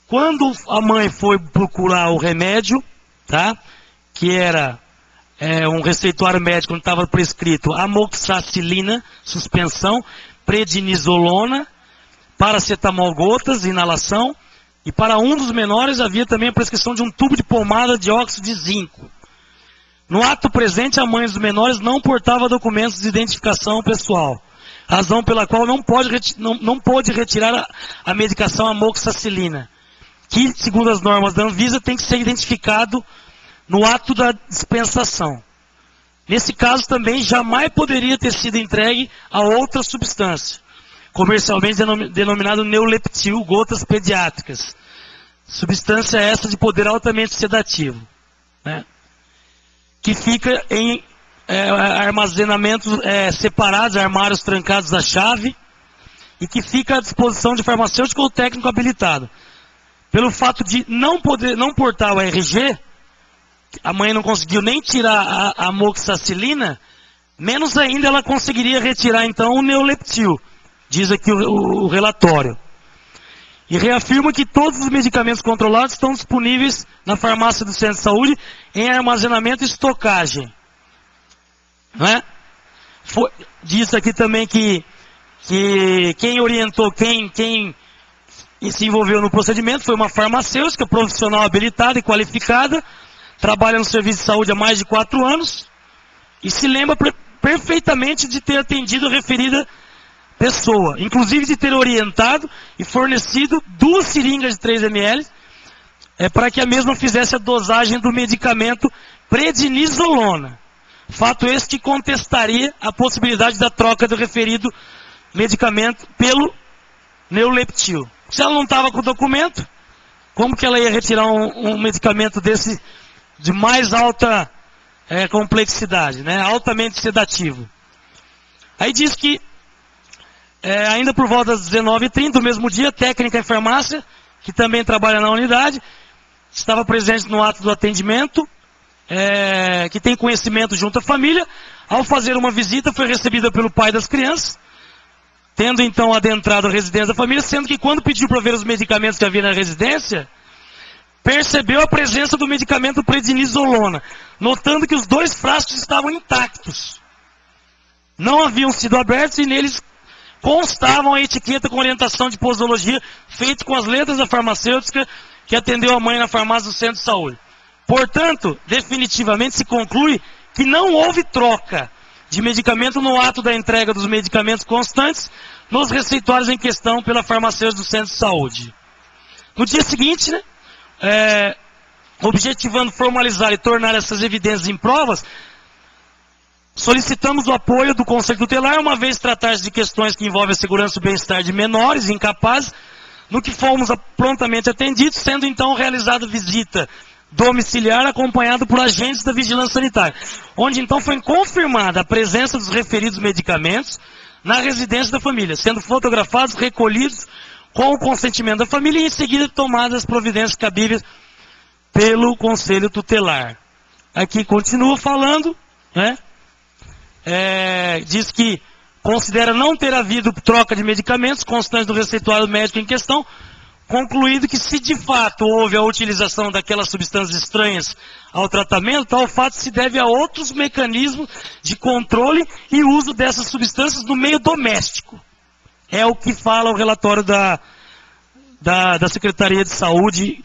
quando a mãe foi procurar o remédio, tá? Que era um receituário médico onde estava prescrito amoxicilina, suspensão, prednisolona, paracetamol gotas, inalação, e para um dos menores havia também a prescrição de um tubo de pomada de óxido de zinco. No ato presente, a mãe dos menores não portava documentos de identificação pessoal, razão pela qual não pôde retirar a medicação amoxicilina, que, segundo as normas da Anvisa, tem que ser identificado no ato da dispensação. Nesse caso também jamais poderia ter sido entregue a outra substância. comercialmente denominado Neuleptil, gotas pediátricas. Substância essa de poder altamente sedativo, né? Que fica em armazenamentos separados, armários trancados à chave, e que fica à disposição de farmacêutico ou técnico habilitado. Pelo fato de não portar o RG, a mãe não conseguiu nem tirar a amoxicilina, menos ainda ela conseguiria retirar então o Neuleptil, diz aqui o relatório. E reafirma que todos os medicamentos controlados estão disponíveis na farmácia do centro de saúde em armazenamento e estocagem. Não é? Diz aqui também que quem orientou, quem se envolveu no procedimento foi uma farmacêutica profissional habilitada e qualificada, trabalha no serviço de saúde há mais de 4 anos e se lembra perfeitamente de ter atendido a referida pessoa, inclusive de ter orientado e fornecido 2 seringas de 3 ml para que a mesma fizesse a dosagem do medicamento prednisolona. Fato esse que contestaria a possibilidade da troca do referido medicamento pelo Neuleptil. Se ela não estava com o documento, como que ela ia retirar um medicamento desse de mais alta complexidade, né? Altamente sedativo? Aí diz que, ainda por volta das 19h30 do mesmo dia, técnica em farmácia, que também trabalha na unidade, estava presente no ato do atendimento, que tem conhecimento junto à família. Ao fazer uma visita, foi recebida pelo pai das crianças, tendo então adentrado a residência da família, sendo que quando pediu para ver os medicamentos que havia na residência, percebeu a presença do medicamento prednisolona, notando que os 2 frascos estavam intactos. Não haviam sido abertos e neles constavam a etiqueta com orientação de posologia, feita com as letras da farmacêutica que atendeu a mãe na farmácia do centro de saúde. Portanto, definitivamente se conclui que não houve troca de medicamento no ato da entrega dos medicamentos constantes nos receituários em questão pela farmacêutica do centro de saúde. No dia seguinte, né, objetivando formalizar e tornar essas evidências em provas, solicitamos o apoio do Conselho Tutelar, uma vez tratar-se de questões que envolvem a segurança e o bem-estar de menores incapazes, no que fomos prontamente atendidos, sendo então realizada visita domiciliar acompanhado por agentes da vigilância sanitária, onde então foi confirmada a presença dos referidos medicamentos na residência da família, sendo fotografados, recolhidos com o consentimento da família e em seguida tomadas as providências cabíveis pelo Conselho Tutelar. Aqui continua falando, né? Diz que considera não ter havido troca de medicamentos constantes do receituário médico em questão, concluído que se de fato houve a utilização daquelas substâncias estranhas ao tratamento, tal fato se deve a outros mecanismos de controle e uso dessas substâncias no meio doméstico. É o que fala o relatório da Secretaria de Saúde,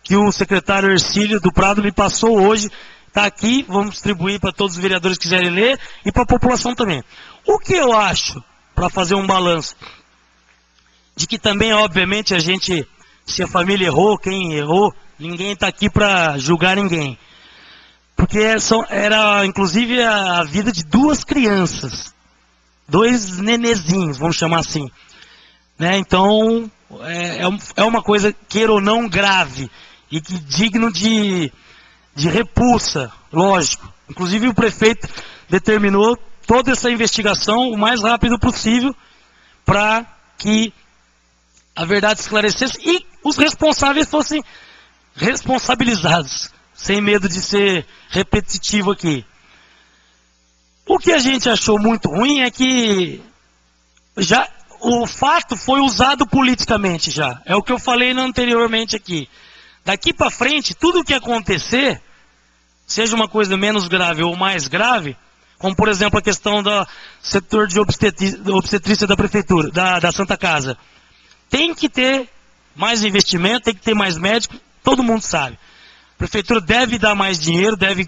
que o secretário Ercílio do Prado me passou hoje. Está aqui, vamos distribuir para todos os vereadores que quiserem ler e para a população também. O que eu acho, para fazer um balanço, de que também, obviamente, a gente, se a família errou, quem errou, ninguém está aqui para julgar ninguém. Porque era, inclusive, a vida de 2 crianças. 2 nenezinhos, vamos chamar assim. Né? Então, é uma coisa, queira ou não, grave. E que digno de repulsa, lógico. Inclusive, o prefeito determinou toda essa investigação o mais rápido possível para que a verdade esclarecesse e os responsáveis fossem responsabilizados, sem medo de ser repetitivo aqui. O que a gente achou muito ruim é que o fato foi usado politicamente já. É o que eu falei anteriormente aqui. Daqui para frente, tudo o que acontecer, seja uma coisa menos grave ou mais grave, como por exemplo a questão do setor de obstetrícia da prefeitura, da Santa Casa, tem que ter mais investimento, tem que ter mais médico, todo mundo sabe. A prefeitura deve dar mais dinheiro, deve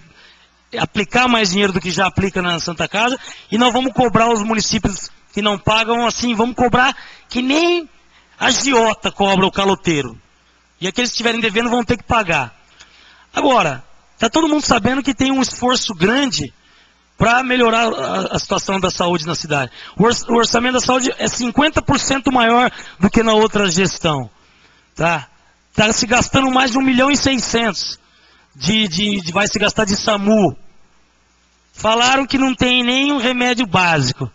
aplicar mais dinheiro do que já aplica na Santa Casa, e nós vamos cobrar os municípios que não pagam assim, vamos cobrar que nem a agiota cobra o caloteiro. E aqueles que estiverem devendo vão ter que pagar. Agora, está todo mundo sabendo que tem um esforço grande para melhorar a situação da saúde na cidade. O orçamento da saúde é 50% maior do que na outra gestão. Tá? Está se gastando mais de 1.600.000 vai se gastar de SAMU. Falaram que não tem nenhum remédio básico.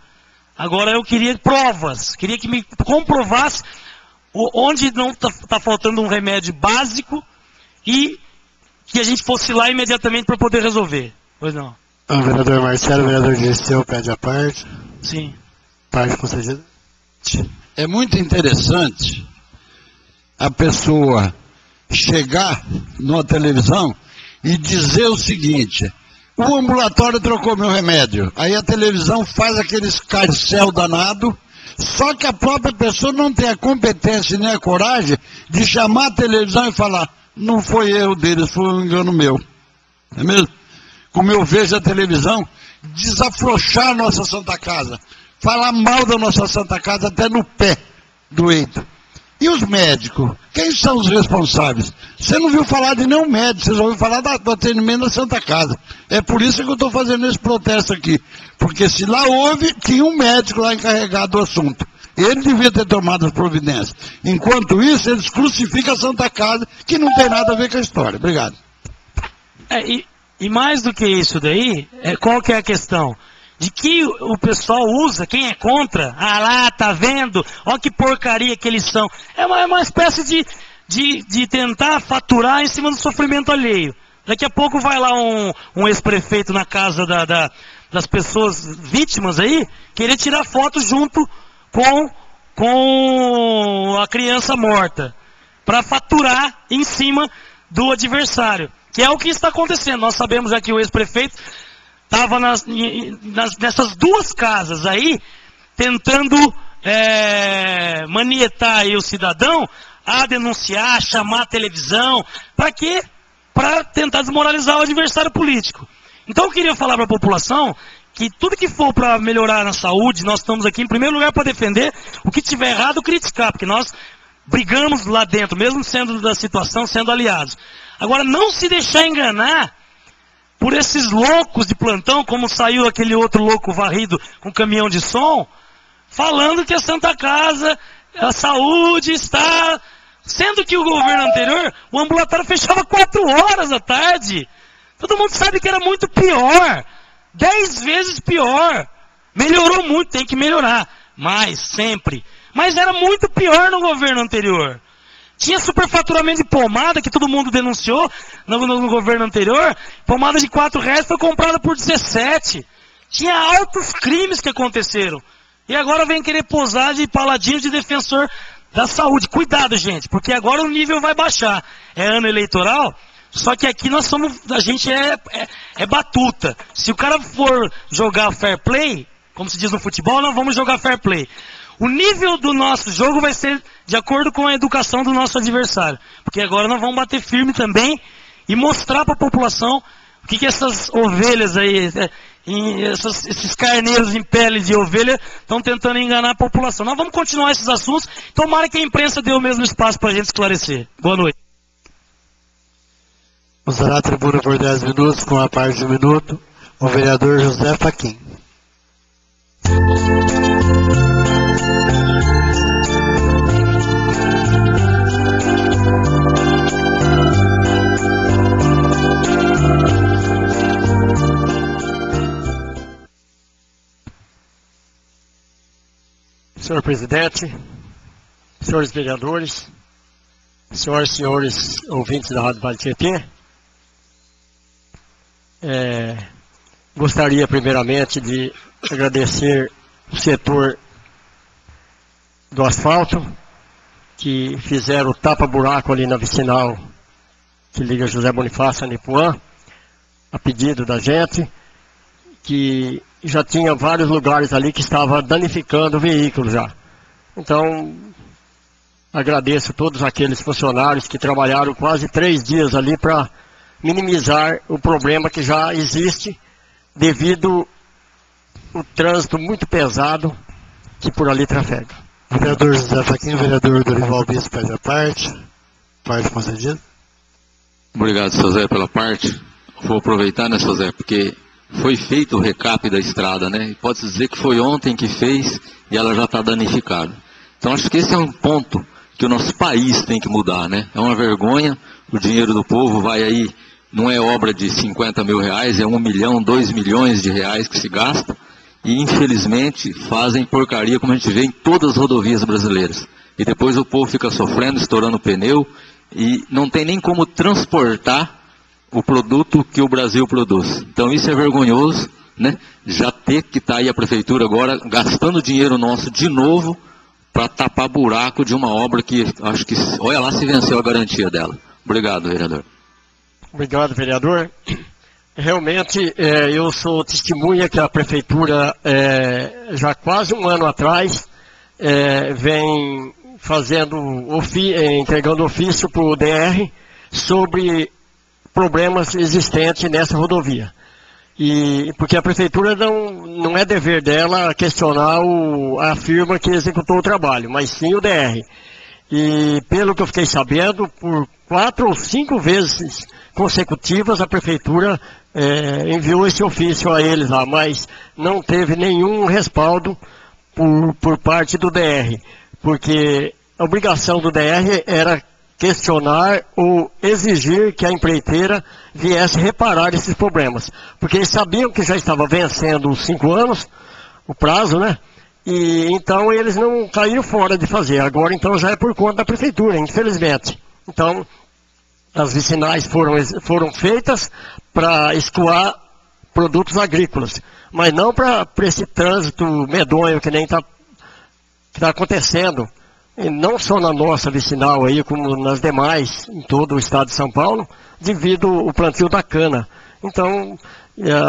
Agora eu queria provas, queria que me comprovasse onde não está faltando um remédio básico e que a gente fosse lá imediatamente para poder resolver. Pois não. O vereador Marcelo, o vereador Dirceu pede a parte. Sim. Parte concedida. É muito interessante a pessoa chegar numa televisão e dizer o seguinte: o ambulatório trocou meu remédio. Aí a televisão faz aquele escarcéu danado, só que a própria pessoa não tem a competência nem a coragem de chamar a televisão e falar: não foi erro deles, foi um engano meu. Não é mesmo? Como eu vejo a televisão desafrouxar a nossa Santa Casa, falar mal da nossa Santa Casa até no pé do eito. E os médicos? Quem são os responsáveis? Você não viu falar de nenhum médico, você só ouviu falar do atendimento da Santa Casa. É por isso que eu estou fazendo esse protesto aqui. Porque se lá houve, tinha um médico lá encarregado do assunto. Ele devia ter tomado as providências. Enquanto isso, eles crucificam a Santa Casa, que não tem nada a ver com a história. Obrigado. E mais do que isso daí, qual que é a questão? De que o pessoal usa, quem é contra, lá, tá vendo, ó que porcaria que eles são. É uma espécie de tentar faturar em cima do sofrimento alheio. Daqui a pouco vai lá um ex-prefeito na casa das pessoas vítimas aí, querer tirar foto junto com a criança morta, para faturar em cima do adversário, que é o que está acontecendo. Nós sabemos já que o ex-prefeito estava nessas duas casas aí, tentando manietar aí o cidadão a denunciar, chamar a televisão. Para quê? Para tentar desmoralizar o adversário político. Então eu queria falar para a população que tudo que for para melhorar na saúde, nós estamos aqui em primeiro lugar para defender. O que tiver errado, criticar, porque nós brigamos lá dentro, mesmo sendo da situação, sendo aliados. Agora, não se deixar enganar por esses loucos de plantão, como saiu aquele outro louco varrido com caminhão de som, falando que a Santa Casa, a saúde está... Sendo que o governo anterior, o ambulatório fechava 4 horas da tarde. Todo mundo sabe que era muito pior. 10 vezes pior. Melhorou muito, tem que melhorar. Mais, sempre. Mas era muito pior no governo anterior. Tinha superfaturamento de pomada, que todo mundo denunciou no governo anterior. Pomada de R$4 foi comprada por 17. Tinha altos crimes que aconteceram. E agora vem querer posar de paladino de defensor da saúde. Cuidado, gente, porque agora o nível vai baixar. É ano eleitoral, só que aqui a gente é batuta. Se o cara for jogar fair play, como se diz no futebol, nós vamos jogar fair play. O nível do nosso jogo vai ser de acordo com a educação do nosso adversário. Porque agora nós vamos bater firme também e mostrar para a população o que essas ovelhas aí, esses carneiros em pele de ovelha estão tentando enganar a população. Nós vamos continuar esses assuntos. Tomara que a imprensa dê o mesmo espaço para a gente esclarecer. Boa noite. Usará a tribuna por 10 minutos, com a parte de 1 minuto, o vereador José Fachin. Senhor presidente, senhores vereadores, senhoras e senhores ouvintes da Rádio Vale Tietê, gostaria primeiramente de agradecer o setor do asfalto, que fizeram o tapa-buraco ali na vicinal que liga José Bonifácio a Nipuã, a pedido da gente, que já tinha vários lugares ali que estava danificando o veículo já. Então, agradeço a todos aqueles funcionários que trabalharam quase 3 dias ali para minimizar o problema que já existe devido ao trânsito muito pesado que por ali trafega. Vereador José Fachin, vereador Dorival Bispo pede a parte. Parte concedida. Obrigado, seu Zé, pela parte. Vou aproveitar, né, seu Zé, porque foi feito o recap da estrada, né? E pode-se dizer que foi ontem que fez e ela já está danificada. Então acho que esse é um ponto que o nosso país tem que mudar, né? É uma vergonha, o dinheiro do povo vai aí, não é obra de 50 mil reais, é 1 milhão, 2 milhões de reais que se gasta, e infelizmente fazem porcaria como a gente vê em todas as rodovias brasileiras. E depois o povo fica sofrendo, estourando pneu, e não tem nem como transportar o produto que o Brasil produz. Então isso é vergonhoso, né? Já ter que estar aí a prefeitura agora gastando dinheiro nosso de novo para tapar buraco de uma obra que acho que, olha lá se venceu a garantia dela. Obrigado, vereador. Obrigado, vereador. Realmente, eu sou testemunha que a prefeitura, já quase um ano atrás, vem fazendo, entregando ofício para o DR sobre problemas existentes nessa rodovia. E porque a prefeitura não é dever dela questionar a firma que executou o trabalho, mas sim o DR. E pelo que eu fiquei sabendo, por 4 ou 5 vezes consecutivas a prefeitura enviou esse ofício a eles lá, mas não teve nenhum respaldo por parte do DR, porque a obrigação do DR era questionar ou exigir que a empreiteira viesse reparar esses problemas. Porque eles sabiam que já estava vencendo os 5 anos, o prazo, né? E então eles não caíram fora de fazer. Agora então já é por conta da prefeitura, infelizmente. Então as vicinais foram feitas para escoar produtos agrícolas, mas não para esse trânsito medonho que nem está acontecendo. E não só na nossa vicinal aí, como nas demais, em todo o estado de São Paulo, devido ao plantio da cana. Então,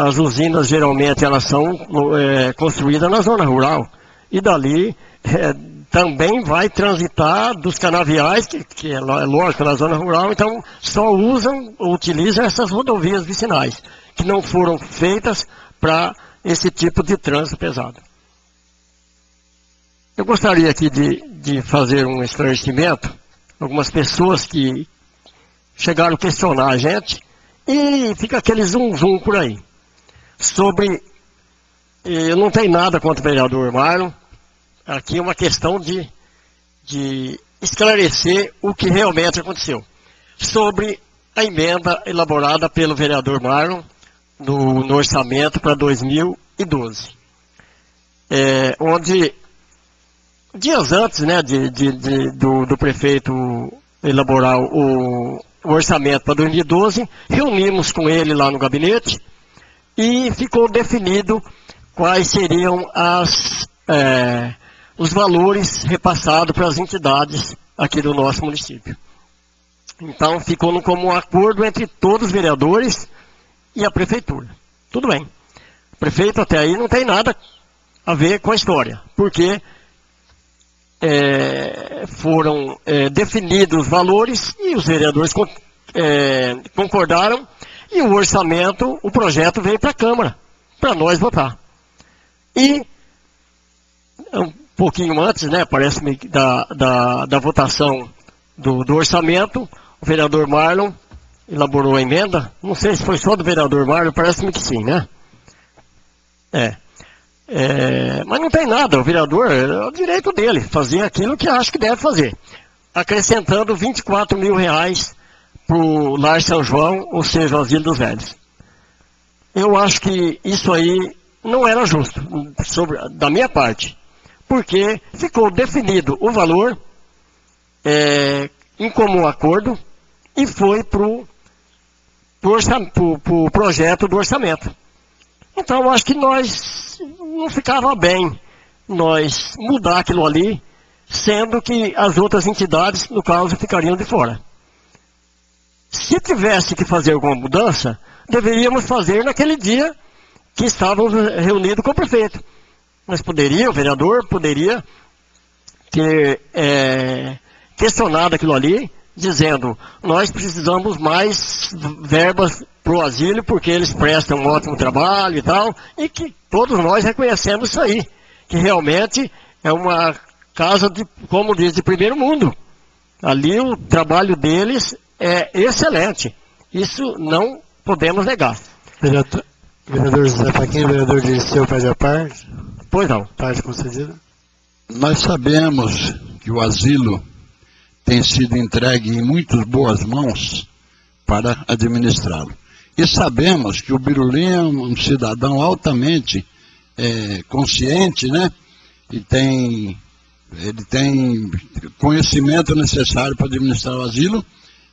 as usinas geralmente elas são construídas na zona rural. E dali também vai transitar dos canaviais, que é lógico na zona rural, então só utilizam essas rodovias vicinais, que não foram feitas para esse tipo de trânsito pesado. Eu gostaria aqui de fazer um esclarecimento. Algumas pessoas que chegaram a questionar a gente e fica aquele zum por aí. Eu não tenho nada contra o vereador Marlon. Aqui é uma questão de esclarecer o que realmente aconteceu. Sobre a emenda elaborada pelo vereador Marlon no orçamento para 2012. Onde dias antes, né, do prefeito elaborar o orçamento para 2012, reunimos com ele lá no gabinete e ficou definido quais seriam os valores repassados para as entidades aqui do nosso município. Então ficou como um acordo entre todos os vereadores e a prefeitura. Tudo bem. O prefeito até aí não tem nada a ver com a história, porque foram definidos os valores e os vereadores concordaram e o orçamento, o projeto veio para a Câmara, para nós votar. E um pouquinho antes, né, parece-me, da votação do orçamento, o vereador Marlon elaborou a emenda, não sei se foi só do vereador Marlon, parece-me que sim, né? Mas não tem nada, o vereador, é o direito dele, fazer aquilo que acha que deve fazer. Acrescentando 24 mil reais para o Lar São João, ou seja, o Asilo dos Velhos. Eu acho que isso aí não era justo, da minha parte, porque ficou definido o valor em comum acordo e foi para o projeto do orçamento. Então, eu acho que não ficava bem nós mudar aquilo ali, sendo que as outras entidades, no caso, ficariam de fora. Se tivesse que fazer alguma mudança, deveríamos fazer naquele dia que estávamos reunidos com o prefeito. Mas o vereador poderia ter questionado aquilo ali, dizendo, nós precisamos mais verbas para o asilo, porque eles prestam um ótimo trabalho e tal, e que todos nós reconhecemos isso aí, que realmente é uma casa, como diz, de primeiro mundo. Ali o trabalho deles é excelente. Isso não podemos negar. Vereador, Vereador José Fachin, vereador Dirceu, pede a parte. Pois não. Parte concedida. Nós sabemos que o asilo tem sido entregue em muitas boas mãos para administrá-lo. E sabemos que o Birulim é um cidadão altamente consciente, né? E ele tem conhecimento necessário para administrar o asilo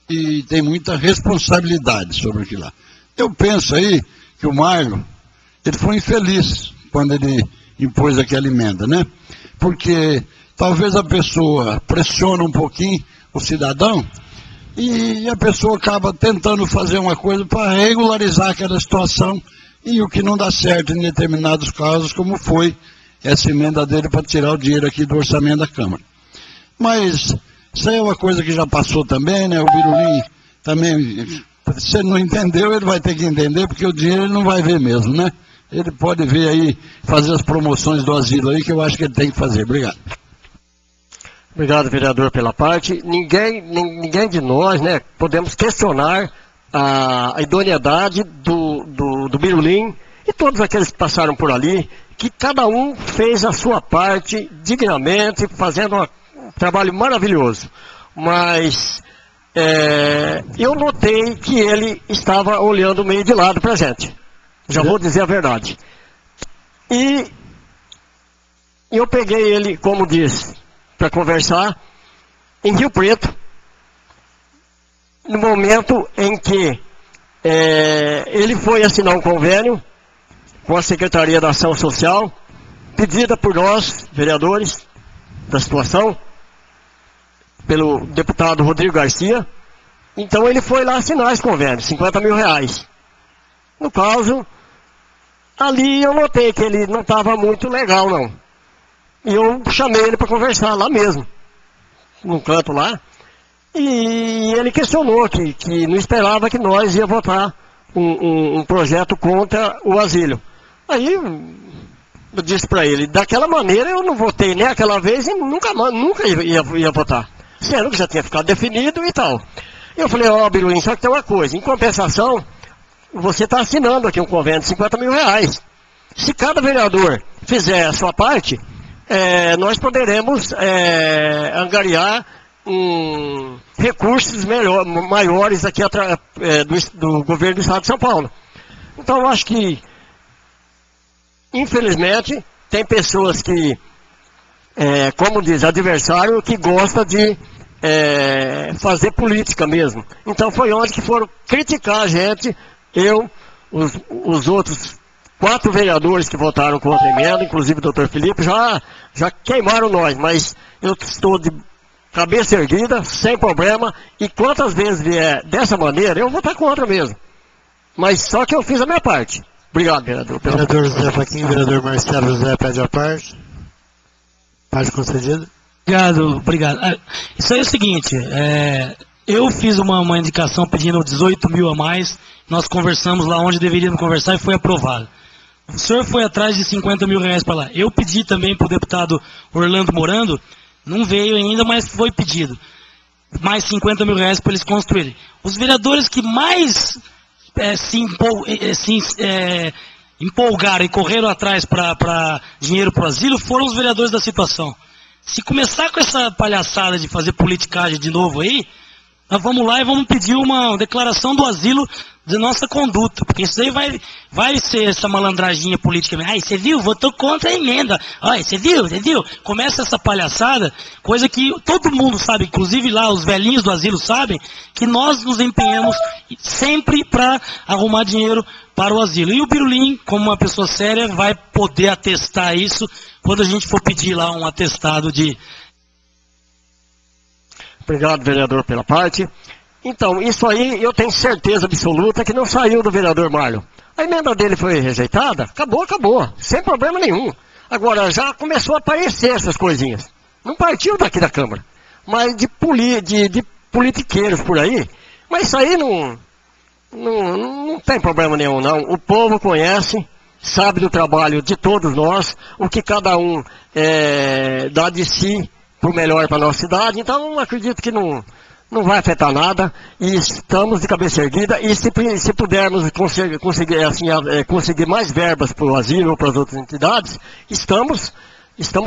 e tem muita responsabilidade sobre aquilo lá. Eu penso aí que o Marlon, ele foi infeliz quando ele impôs aquela emenda, né? Porque talvez a pessoa pressiona um pouquinho o cidadão e a pessoa acaba tentando fazer uma coisa para regularizar aquela situação e o que não dá certo em determinados casos, como foi essa emenda dele para tirar o dinheiro aqui do orçamento da Câmara. Mas isso aí é uma coisa que já passou também, né? O Birulim também, se ele não entendeu, ele vai ter que entender, porque o dinheiro ele não vai ver mesmo, né? Ele pode ver aí, fazer as promoções do asilo aí, que eu acho que ele tem que fazer. Obrigado. Obrigado, vereador, pela parte. Ninguém de nós, né, podemos questionar a idoneidade do Birulim e todos aqueles que passaram por ali, que cada um fez a sua parte dignamente, fazendo um trabalho maravilhoso. Mas eu notei que ele estava olhando meio de lado para a gente. Já vou dizer a verdade. E eu peguei ele, como diz, para conversar em Rio Preto, no momento em que ele foi assinar um convênio com a Secretaria da Ação Social, pedida por nós, vereadores da situação, pelo deputado Rodrigo Garcia. Então ele foi lá assinar esse convênio, R$50 mil. No caso, ali eu notei que ele não estava muito legal, não. E eu chamei ele para conversar lá mesmo, num canto lá. E ele questionou que não esperava que nós ia votar um projeto contra o asilo. Aí eu disse para ele, daquela maneira eu não votei nem aquela vez e nunca ia votar. Sendo que já tinha ficado definido e tal. Eu falei, ó, Birulim, só que tem uma coisa, em compensação, você está assinando aqui um convênio de R$50 mil. Se cada vereador fizer a sua parte, nós poderemos angariar recursos maiores aqui do governo do Estado de São Paulo. Então eu acho que, infelizmente, tem pessoas que, como diz, adversário, que gosta de fazer política mesmo. Então foi onde que foram criticar a gente, os outros 4 vereadores que votaram contra a emenda, inclusive o doutor Felipe, já queimaram nós, mas eu estou de cabeça erguida, sem problema, e quantas vezes vier dessa maneira, eu vou votar contra mesmo. Mas só que eu fiz a minha parte. Obrigado, vereador. Vereador José Fachin, vereador Marcelo José pede a parte. Parte concedida. Obrigado. Isso aí é o seguinte, eu fiz uma indicação pedindo 18 mil a mais, nós conversamos lá onde deveríamos conversar e foi aprovado. O senhor foi atrás de R$50 mil para lá. Eu pedi também para o deputado Orlando Morando, não veio ainda, mas foi pedido. Mais R$50 mil para eles construírem. Os vereadores que mais empolgaram e correram atrás para dinheiro para o asilo foram os vereadores da situação. Se começar com essa palhaçada de fazer politicagem de novo aí, nós vamos lá e vamos pedir uma declaração do asilo de nossa conduta, porque isso aí vai ser essa malandraginha política. Ai, você viu? Votou contra a emenda. Ai, você viu? Começa essa palhaçada, coisa que todo mundo sabe, inclusive lá os velhinhos do asilo sabem, que nós nos empenhamos sempre para arrumar dinheiro para o asilo. E o Birulim, como uma pessoa séria, vai poder atestar isso quando a gente for pedir lá um atestado de... Obrigado, vereador, pela parte. Então, isso aí eu tenho certeza absoluta que não saiu do vereador Marlon. A emenda dele foi rejeitada, acabou, sem problema nenhum. Agora, já começou a aparecer essas coisinhas. Não partiu daqui da Câmara, mas de politiqueiros por aí. Mas isso aí não tem problema nenhum, não. O povo conhece, sabe do trabalho de todos nós, o que cada um dá de si pro melhor para a nossa cidade. Então, acredito que não não vai afetar nada, e estamos de cabeça erguida, e se pudermos conseguir mais verbas para o asilo ou para as outras entidades, estamos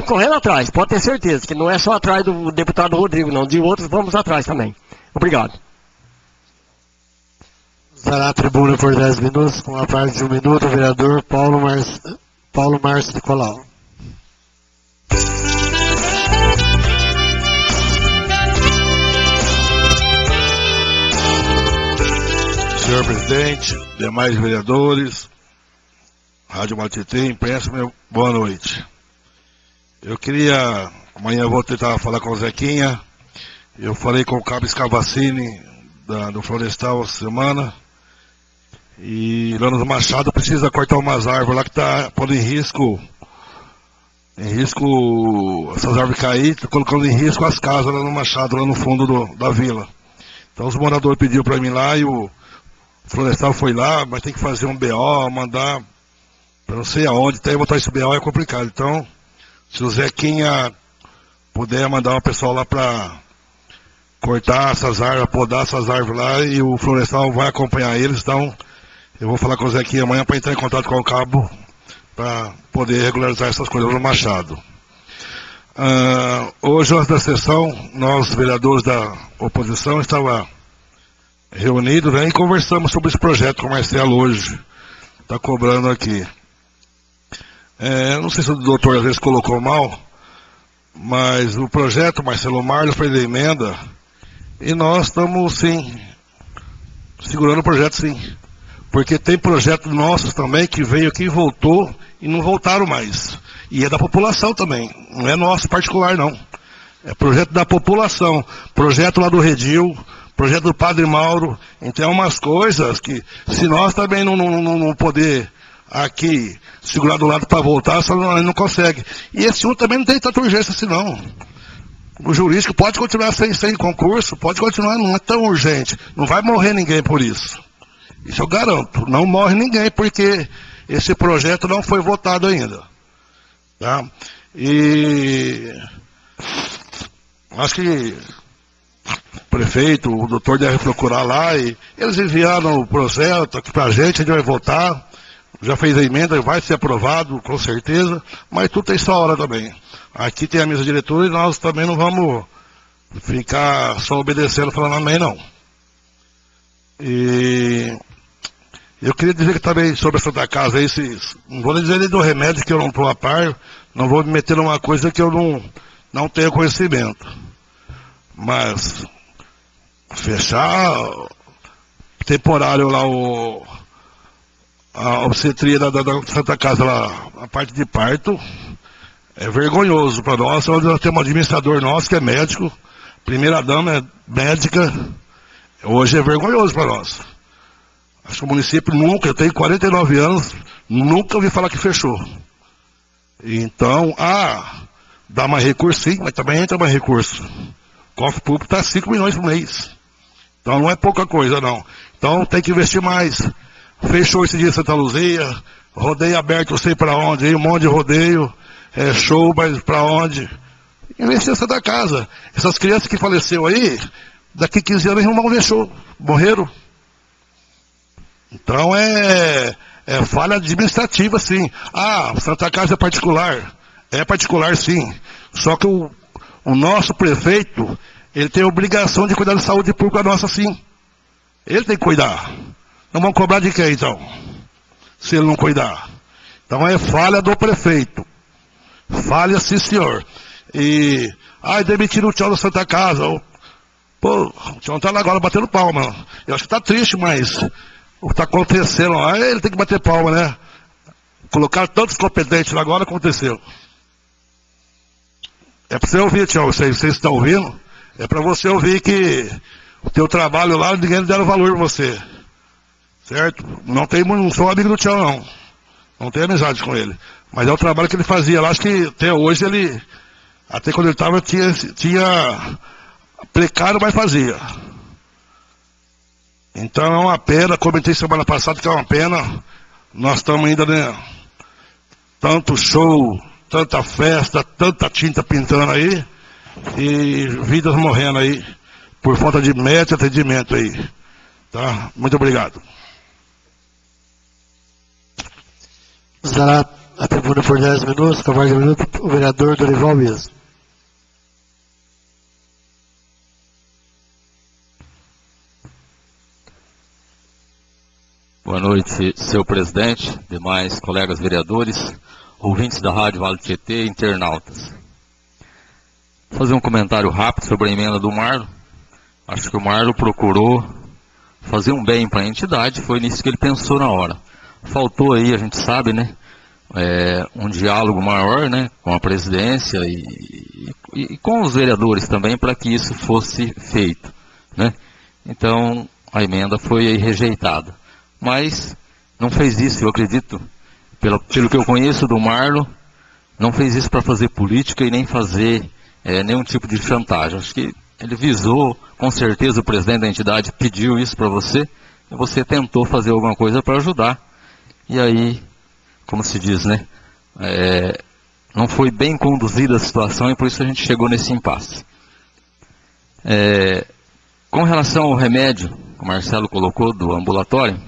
correndo atrás, pode ter certeza, que não é só atrás do deputado Rodrigo, não, de outros vamos atrás também. Obrigado. Usará a tribuna por 10 minutos, com a parte de 1 minuto, o vereador Paulo Márcio Nicolau. Senhor presidente, demais vereadores, Rádio Matitê, imprensa, boa noite. Eu queria, amanhã eu vou tentar falar com o Zequinha, eu falei com o Cabo Escavacini, do Florestal, essa semana, e lá no Machado precisa cortar umas árvores lá que está pondo em risco essas árvores cair, colocando em risco as casas lá no Machado, lá no fundo da vila. Então os moradores pediram para mim lá e o Florestal foi lá, mas tem que fazer um BO, mandar para não sei aonde, até botar esse BO é complicado. Então, se o Zequinha puder mandar uma pessoa lá para cortar essas árvores, podar essas árvores lá, e o Florestal vai acompanhar eles, então eu vou falar com o Zequinha amanhã para entrar em contato com o Cabo para poder regularizar essas coisas no Machado. Hoje, antes da sessão, nós, vereadores da oposição, estava reunidos, né, e conversamos sobre esse projeto com o Marcelo hoje. Está cobrando aqui. Não sei se o doutor às vezes colocou mal, mas o projeto, Marcelo Marlos fez a emenda, e nós estamos, sim, segurando o projeto, sim. Porque tem projetos nossos também que veio aqui e voltou, e não voltaram mais. E é da população também, não é nosso particular, não. É projeto da população, projeto lá do Redil, projeto do Padre Mauro. Então, umas coisas que, se nós também não poder aqui segurar do lado para voltar, só não consegue. E esse outro também não tem tanta urgência assim, não. O jurídico pode continuar sem concurso, pode continuar, não é tão urgente. Não vai morrer ninguém por isso. Isso eu garanto. Não morre ninguém, porque esse projeto não foi votado ainda. Tá? E acho que o prefeito, o doutor deve procurar lá, e eles enviaram o projeto aqui pra gente vai votar, já fez a emenda, vai ser aprovado, com certeza, mas tudo tem sua hora também. Aqui tem a mesa diretora e nós também não vamos ficar só obedecendo, falando amém, não. E eu queria dizer que também sobre a Santa Casa, não vou dizer nem do remédio, que eu não estou a par, não vou me meter numa coisa que eu não tenho conhecimento. Mas fechar temporário lá a obstetria da Santa Casa lá, a parte de parto, é vergonhoso para nós. Nós temos um administrador nosso que é médico, primeira dama é médica, hoje é vergonhoso para nós. Acho que o município nunca, eu tenho 49 anos, nunca ouvi falar que fechou. Então, dá mais recurso sim, mas também entra mais recurso. O cofre público está 5 milhões por mês. Então não é pouca coisa, não. Então tem que investir mais. Fechou esse dia Santa Luzia, rodeio aberto, não sei para onde, aí um monte de rodeio, show, mas para onde? Investir essa da casa. Essas crianças que faleceram aí, daqui 15 anos não vão ver show, morreram. Então é falha administrativa, sim. Santa Casa é particular. É particular, sim. Só que o nosso prefeito, ele tem a obrigação de cuidar da saúde pública nossa, sim. Ele tem que cuidar. Não vão cobrar de quem, então? Se ele não cuidar. Então é falha do prefeito. Falha, sim, senhor. E, demitiram o tchau da Santa Casa. Pô, o tchau tá lá agora batendo palma. Eu acho que tá triste, mas o que está acontecendo lá, ele tem que bater palma, né? Colocaram tantos competentes lá, agora aconteceu. É para você ouvir, tchau, vocês estão ouvindo? É para você ouvir que o teu trabalho lá, ninguém deram valor pra você. Certo? Não sou amigo do tchau, não. Não tenho amizade com ele. Mas é o trabalho que ele fazia lá, acho que até hoje ele, até quando ele estava, tinha precário, mas fazia. Então é uma pena, comentei semana passada que é uma pena, nós estamos ainda, né, tanto show, tanta festa, tanta tinta pintando aí, e vidas morrendo aí, por falta de método e atendimento aí. Tá? Muito obrigado. Usará a tribuna por 10 minutos, com mais de 1 minuto, o vereador Dorival mesmo. Boa noite, senhor presidente, demais colegas vereadores, ouvintes da Rádio Vale do Tietê, internautas. Vou fazer um comentário rápido sobre a emenda do Marlon. Acho que o Marlon procurou fazer um bem para a entidade, foi nisso que ele pensou na hora. Faltou aí, a gente sabe, né, um diálogo maior, né, com a presidência e com os vereadores também, para que isso fosse feito, né. Então, a emenda foi aí rejeitada. Mas não fez isso, eu acredito, pelo que eu conheço do Marlon, não fez isso para fazer política e nem fazer nenhum tipo de chantagem. Acho que ele visou, com certeza o presidente da entidade pediu isso para você, e você tentou fazer alguma coisa para ajudar. E aí, como se diz, né, não foi bem conduzida a situação e por isso a gente chegou nesse impasse. Com relação ao remédio, que o Marcelo colocou, do ambulatório,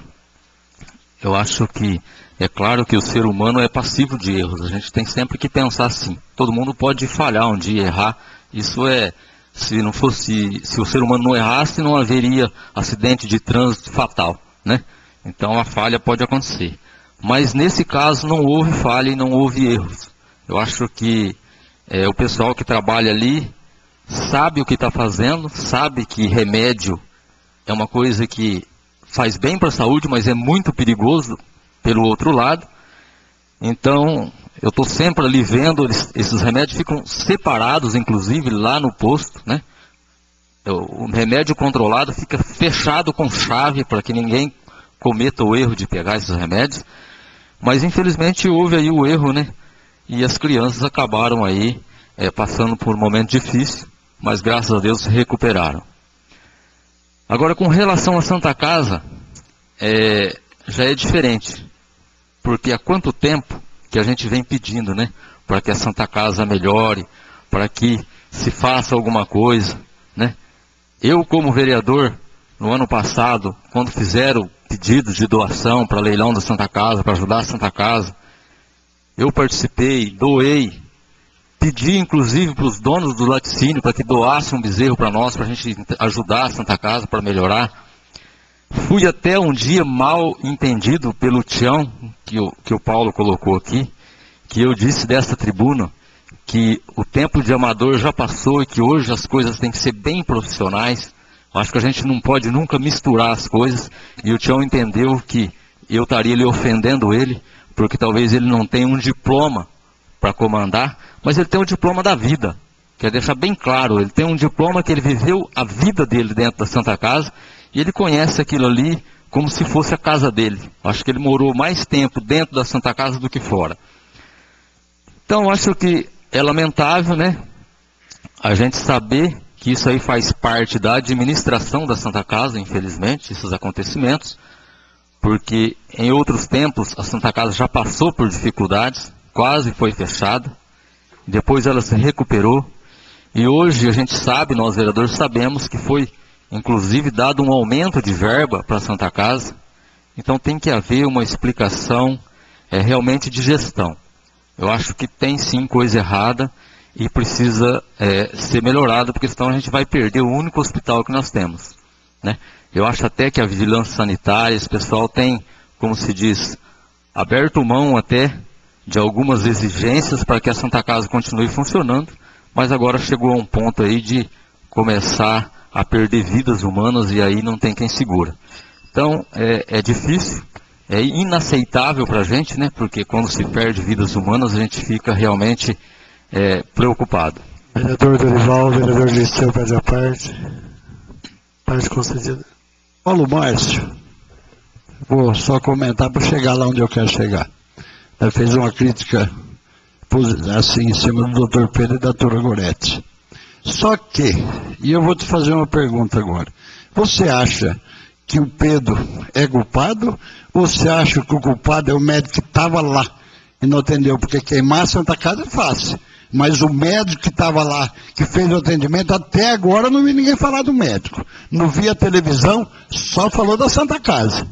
eu acho que é claro que o ser humano é passivo de erros. A gente tem sempre que pensar assim. Todo mundo pode falhar um dia, errar. Isso se o ser humano não errasse, não haveria acidente de trânsito fatal, né? Então a falha pode acontecer. Mas nesse caso não houve falha e não houve erros. Eu acho que o pessoal que trabalha ali sabe o que está fazendo, sabe que remédio é uma coisa que faz bem para a saúde, mas é muito perigoso pelo outro lado. Então, eu estou sempre ali vendo, esses remédios ficam separados, inclusive, lá no posto, né? O remédio controlado fica fechado com chave para que ninguém cometa o erro de pegar esses remédios. Mas, infelizmente, houve aí o erro, né? E as crianças acabaram aí passando por um momento difícil, mas, graças a Deus, se recuperaram. Agora, com relação à Santa Casa, já é diferente, porque há quanto tempo que a gente vem pedindo, né, para que a Santa Casa melhore, para que se faça alguma coisa, né? Eu, como vereador, no ano passado, quando fizeram pedidos de doação para leilão da Santa Casa, para ajudar a Santa Casa, eu participei, doei, pedi inclusive para os donos do laticínio para que doassem um bezerro para nós, para a gente ajudar a Santa Casa, para melhorar. Fui até um dia mal entendido pelo Tião, que o Paulo colocou aqui, que eu disse dessa tribuna, que o tempo de amador já passou e que hoje as coisas têm que ser bem profissionais. Acho que a gente não pode nunca misturar as coisas, e o Tião entendeu que eu estaria ali ofendendo ele, porque talvez ele não tenha um diploma para comandar, mas ele tem um diploma da vida. Quer deixar bem claro, ele tem um diploma que ele viveu a vida dele dentro da Santa Casa, e ele conhece aquilo ali como se fosse a casa dele. Acho que ele morou mais tempo dentro da Santa Casa do que fora. Então, acho que é lamentável, né, a gente saber que isso aí faz parte da administração da Santa Casa, infelizmente, esses acontecimentos, porque em outros tempos a Santa Casa já passou por dificuldades, quase foi fechada, depois ela se recuperou, e hoje a gente sabe, nós vereadores sabemos que foi inclusive dado um aumento de verba para a Santa Casa. Então tem que haver uma explicação realmente de gestão. Eu acho que tem sim coisa errada e precisa ser melhorada, porque senão a gente vai perder o único hospital que nós temos, né? Eu acho até que a vigilância sanitária, esse pessoal tem, como se diz, aberto mão até de algumas exigências para que a Santa Casa continue funcionando, mas agora chegou a um ponto aí de começar a perder vidas humanas e aí não tem quem segura. Então, é difícil, é inaceitável para a gente, né? Porque quando se perde vidas humanas, a gente fica realmente preocupado. Vereador Dorival, vereador Liceu, pede a parte. Parte concedida. Paulo Márcio, vou só comentar para chegar lá onde eu quero chegar. Ele fez uma crítica assim em cima do Dr. Pedro e da doutora Goretti. Só que, e eu vou te fazer uma pergunta agora, você acha que o Pedro é culpado, ou você acha que o culpado é o médico que estava lá e não atendeu? Porque queimar a Santa Casa é fácil, Mas o médico que estava lá, que fez o atendimento, até agora não vi ninguém falar do médico. Não vi a televisão, só falou da Santa Casa.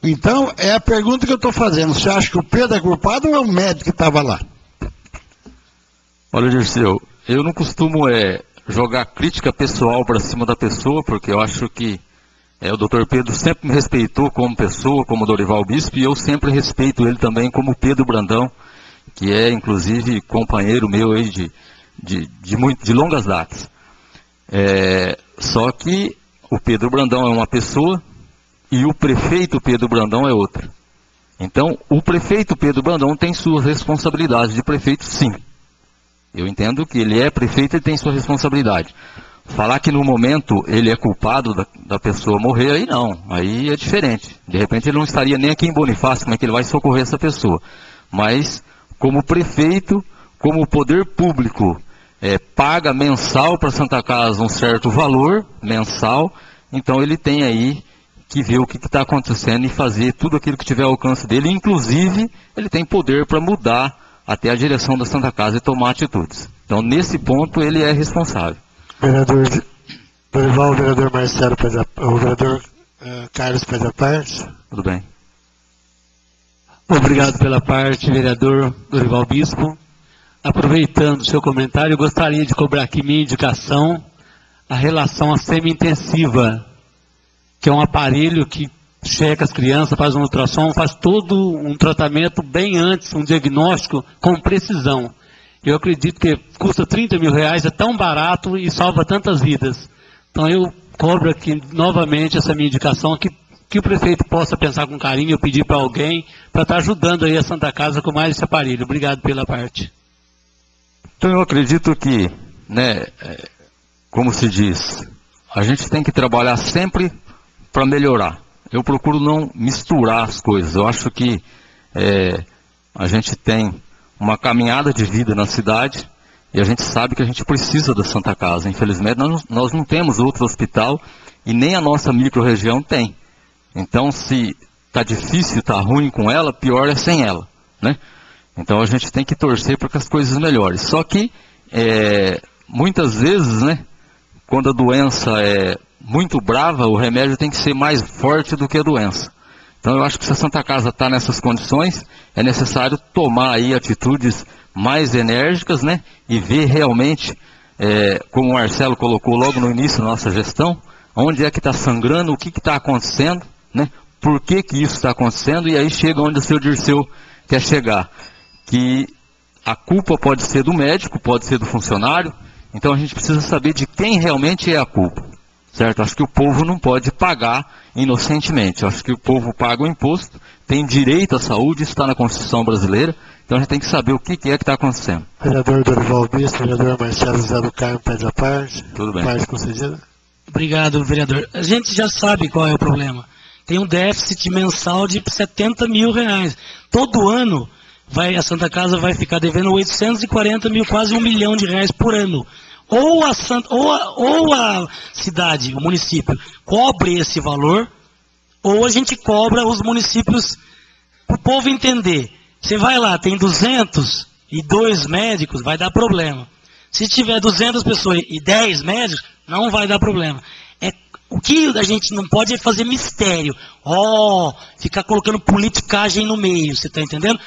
Então, é a pergunta que eu estou fazendo. Você acha que o Pedro é culpado ou é o médico que estava lá? Olha, Dirceu, eu não costumo jogar crítica pessoal para cima da pessoa, porque eu acho que o Dr. Pedro sempre me respeitou como pessoa, como Dorival Bispo, e eu sempre respeito ele também como Pedro Brandão, que é, inclusive, companheiro meu aí de longas datas. Só que o Pedro Brandão é uma pessoa e o prefeito Pedro Brandão é outra. Então, o prefeito Pedro Brandão tem suas responsabilidades de prefeito, sim. Eu entendo que ele é prefeito e tem sua responsabilidade. Falar que no momento ele é culpado da pessoa morrer, aí não, aí é diferente. De repente ele não estaria nem aqui em Bonifácio, como é que ele vai socorrer essa pessoa? Mas, como prefeito, como poder público, paga mensal para a Santa Casa um certo valor mensal, então ele tem aí que ver o que está acontecendo e fazer tudo aquilo que tiver ao alcance dele, inclusive ele tem poder para mudar até a direção da Santa Casa e tomar atitudes. Então, nesse ponto, ele é responsável. Vereador Dorival, o vereador Marcelo, o vereador Carlos faz a parte. Tudo bem. Obrigado pela parte, vereador Dorival Bispo. Aproveitando o seu comentário, eu gostaria de cobrar aqui minha indicação, a relação à semi-intensiva, que é um aparelho que checa as crianças, faz um ultrassom, faz todo um tratamento bem antes, um diagnóstico com precisão. Eu acredito que custa 30 mil reais, é tão barato e salva tantas vidas. Então eu cobro aqui novamente essa minha indicação, que o prefeito possa pensar com carinho, eu pedir para alguém, para estar ajudando aí a Santa Casa com mais esse aparelho. Obrigado pela parte. Então eu acredito que, como se diz, a gente tem que trabalhar sempre para melhorar. Eu procuro não misturar as coisas. Eu acho que a gente tem uma caminhada de vida na cidade e a gente sabe que a gente precisa da Santa Casa. Infelizmente, nós não temos outro hospital e nem a nossa micro-região tem. Então, se está difícil, está ruim com ela, pior é sem ela, né? Então, a gente tem que torcer para que as coisas melhorem. Só que, muitas vezes, quando a doença é muito brava, o remédio tem que ser mais forte do que a doença. Então eu acho que se a Santa Casa está nessas condições, é necessário tomar aí atitudes mais enérgicas, e ver realmente, como o Marcelo colocou logo no início da nossa gestão, onde é que está sangrando, o que está acontecendo, por que isso está acontecendo, e aí chega onde o seu Dirceu quer chegar. Que a culpa pode ser do médico, pode ser do funcionário, então a gente precisa saber de quem realmente é a culpa. Certo? Acho que o povo não pode pagar inocentemente. Acho que o povo paga o imposto, tem direito à saúde, isso está na Constituição brasileira, então a gente tem que saber o que é que está acontecendo. Vereador Dorival Bispo, vereador Marcelo José do Carmo, pede a parte. Tudo bem. Parte concedida. Obrigado, vereador. A gente já sabe qual é o problema. Tem um déficit mensal de 70 mil reais. Todo ano a Santa Casa vai ficar devendo 840 mil, quase R$1 milhão por ano. Ou a cidade, o município, cobre esse valor, ou a gente cobra os municípios, para o povo entender. Você vai lá, tem 202 médicos, vai dar problema. Se tiver 200 pessoas e 10 médicos, não vai dar problema. O que a gente não pode é fazer mistério. Ficar colocando politicagem no meio, você está entendendo?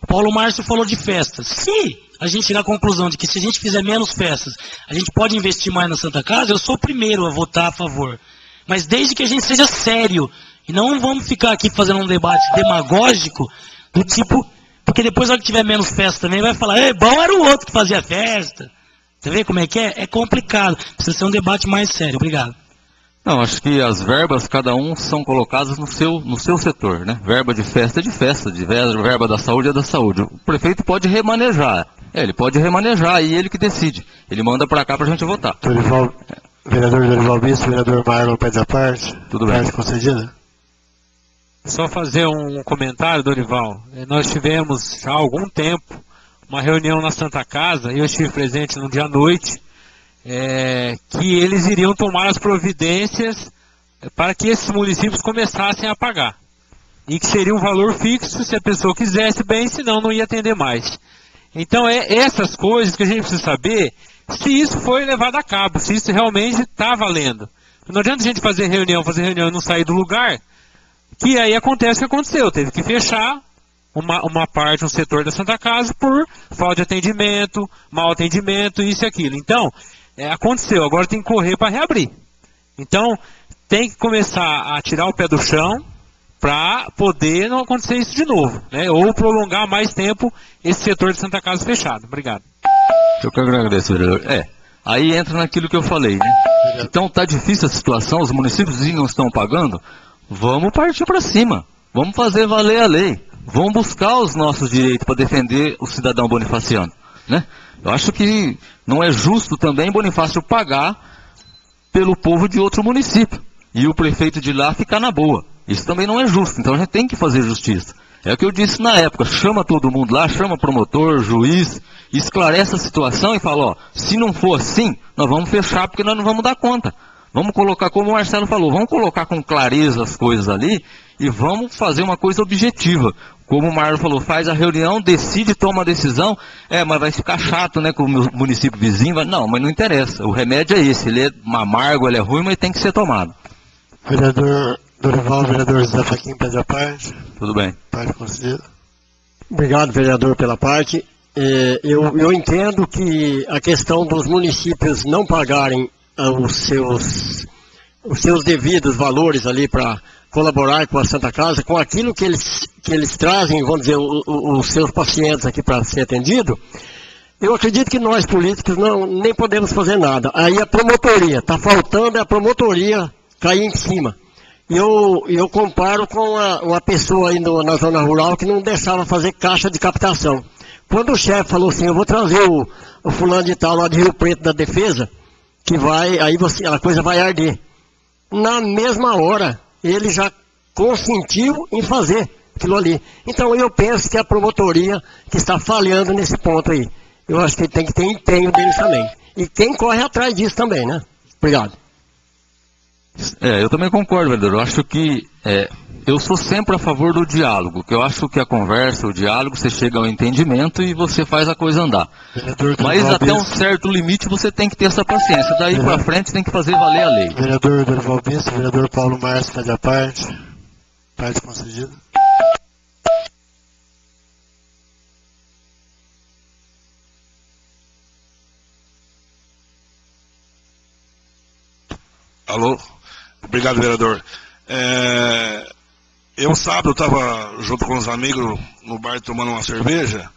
O Paulo Márcio falou de festas. Se a gente chegar à conclusão de que se a gente fizer menos festas, a gente pode investir mais na Santa Casa, eu sou o primeiro a votar a favor. Mas desde que a gente seja sério, e não vamos ficar aqui fazendo um debate demagógico, do tipo, porque depois na hora que tiver menos festa também, vai falar, bom era o outro que fazia festa. Você vê como é que é? É complicado. Precisa ser um debate mais sério. Obrigado. Não, acho que as verbas, cada um, são colocadas no seu setor, Verba de festa é de festa, verba da saúde é da saúde. O prefeito pode remanejar. Ele pode remanejar e ele que decide. Ele manda para cá para a gente votar. Vereador Dorival Bispo, vereador Marlon pede a parte. Tudo bem. Parte concedida. Só fazer um comentário, Dorival. Nós tivemos já há algum tempo uma reunião na Santa Casa, e eu estive presente num dia à noite, que eles iriam tomar as providências para que esses municípios começassem a pagar. E que seria um valor fixo, se a pessoa quisesse bem, senão não ia atender mais. Então essas coisas que a gente precisa saber se isso foi levado a cabo, se isso realmente está valendo. Não adianta a gente fazer reunião e não sair do lugar, que aí acontece o que aconteceu, teve que fechar uma parte, um setor da Santa Casa por falta de atendimento, mau atendimento, isso e aquilo. Então, aconteceu, agora tem que correr para reabrir. Então, tem que começar a tirar o pé do chão para poder não acontecer isso de novo, né? Ou prolongar mais tempo esse setor de Santa Casa fechado. Obrigado. Eu quero agradecer, vereador. Aí entra naquilo que eu falei, né? Então tá difícil a situação, os municípios não estão pagando, vamos partir para cima, vamos fazer valer a lei, vamos buscar os nossos direitos para defender o cidadão bonifaciano, né? Eu acho que não é justo também Bonifácio pagar pelo povo de outro município e o prefeito de lá ficar na boa. Isso também não é justo, então a gente tem que fazer justiça. É o que eu disse na época, chama todo mundo lá, chama promotor, juiz, esclarece a situação e fala, ó, se não for assim, nós vamos fechar porque nós não vamos dar conta. Vamos colocar, como o Marcelo falou, vamos colocar com clareza as coisas ali e vamos fazer uma coisa objetiva. Como o Marlon falou, faz a reunião, decide, toma a decisão, mas vai ficar chato, né, com o município vizinho. Não, mas não interessa, o remédio é esse, ele é amargo, ele é ruim, mas tem que ser tomado. Vereador Dorival, vereador José Faquim, pede a parte. Tudo bem. Parte concedida. Obrigado, vereador, pela parte. Eu entendo que a questão dos municípios não pagarem os seus devidos valores ali para colaborar com a Santa Casa, com aquilo que eles trazem, vamos dizer, os seus pacientes aqui para ser atendido, eu acredito que nós políticos nem podemos fazer nada. Aí a promotoria, está faltando a promotoria cair em cima. Eu comparo com uma pessoa aí na zona rural que não deixava fazer caixa de captação. Quando o chefe falou assim, eu vou trazer o fulano de tal lá de Rio Preto da Defesa, que vai, aí a coisa vai arder. Na mesma hora, ele já consentiu em fazer aquilo ali. Então eu penso que a promotoria que está falhando nesse ponto aí. Eu acho que tem que ter empenho deles também. E quem corre atrás disso também, né? Obrigado. Eu também concordo, vereador. Eu acho que eu sou sempre a favor do diálogo, que eu acho que a conversa, o diálogo, você chega ao entendimento e você faz a coisa andar. Mas até um certo limite você tem que ter essa paciência. Daí para frente tem que fazer valer a lei. Vereador Dorival Bispo, vereador Paulo Márcio, pede a parte. Parte concedida. Alô? Obrigado, vereador. Eu sábado estava junto com os amigos no bar tomando uma cerveja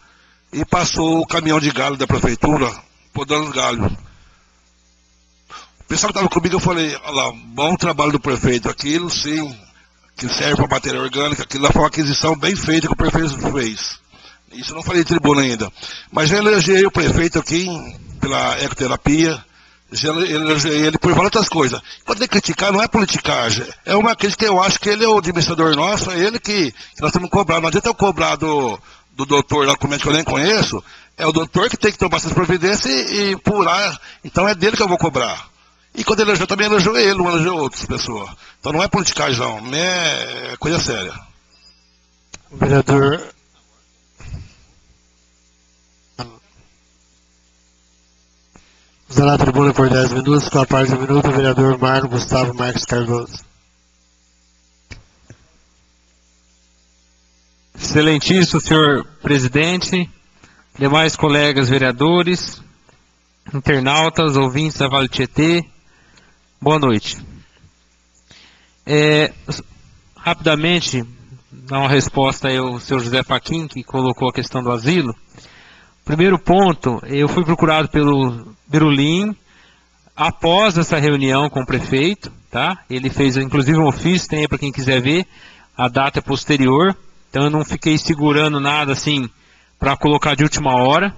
e passou o caminhão de galho da prefeitura podando os galhos. O pessoal que estava comigo, eu falei, olha lá, bom trabalho do prefeito, aquilo sim, que serve para matéria orgânica, aquilo lá foi uma aquisição bem feita que o prefeito fez. Isso eu não falei de tribuna ainda. Mas já elogiei o prefeito aqui pela ecoterapia, ele por várias outras coisas. Quando ele criticar, não é politicagem. É uma crítica que eu acho que ele é o administrador nosso, é ele que nós temos que cobrar. Não adianta eu cobrar do doutor lá, como é que eu nem conheço, é o doutor que tem que tomar essas providências e purar. Então é dele que eu vou cobrar. E quando ele elogiou, também elogiou ele, não elogiou outras pessoas. Então não é politicagem, não. É coisa séria. Vereador... Usará a tribuna por 10 minutos, com a parte do minuto, o vereador Marlon Gustavo Marques Cardoso. Excelentíssimo senhor presidente, demais colegas vereadores, internautas, ouvintes da Vale do Tietê, boa noite. Rapidamente, dar uma resposta aí ao senhor José Faquim, que colocou a questão do asilo. Primeiro ponto, eu fui procurado pelo Birulim após essa reunião com o prefeito, tá? Ele fez inclusive um ofício, tem aí para quem quiser ver, a data é posterior, então eu não fiquei segurando nada assim para colocar de última hora.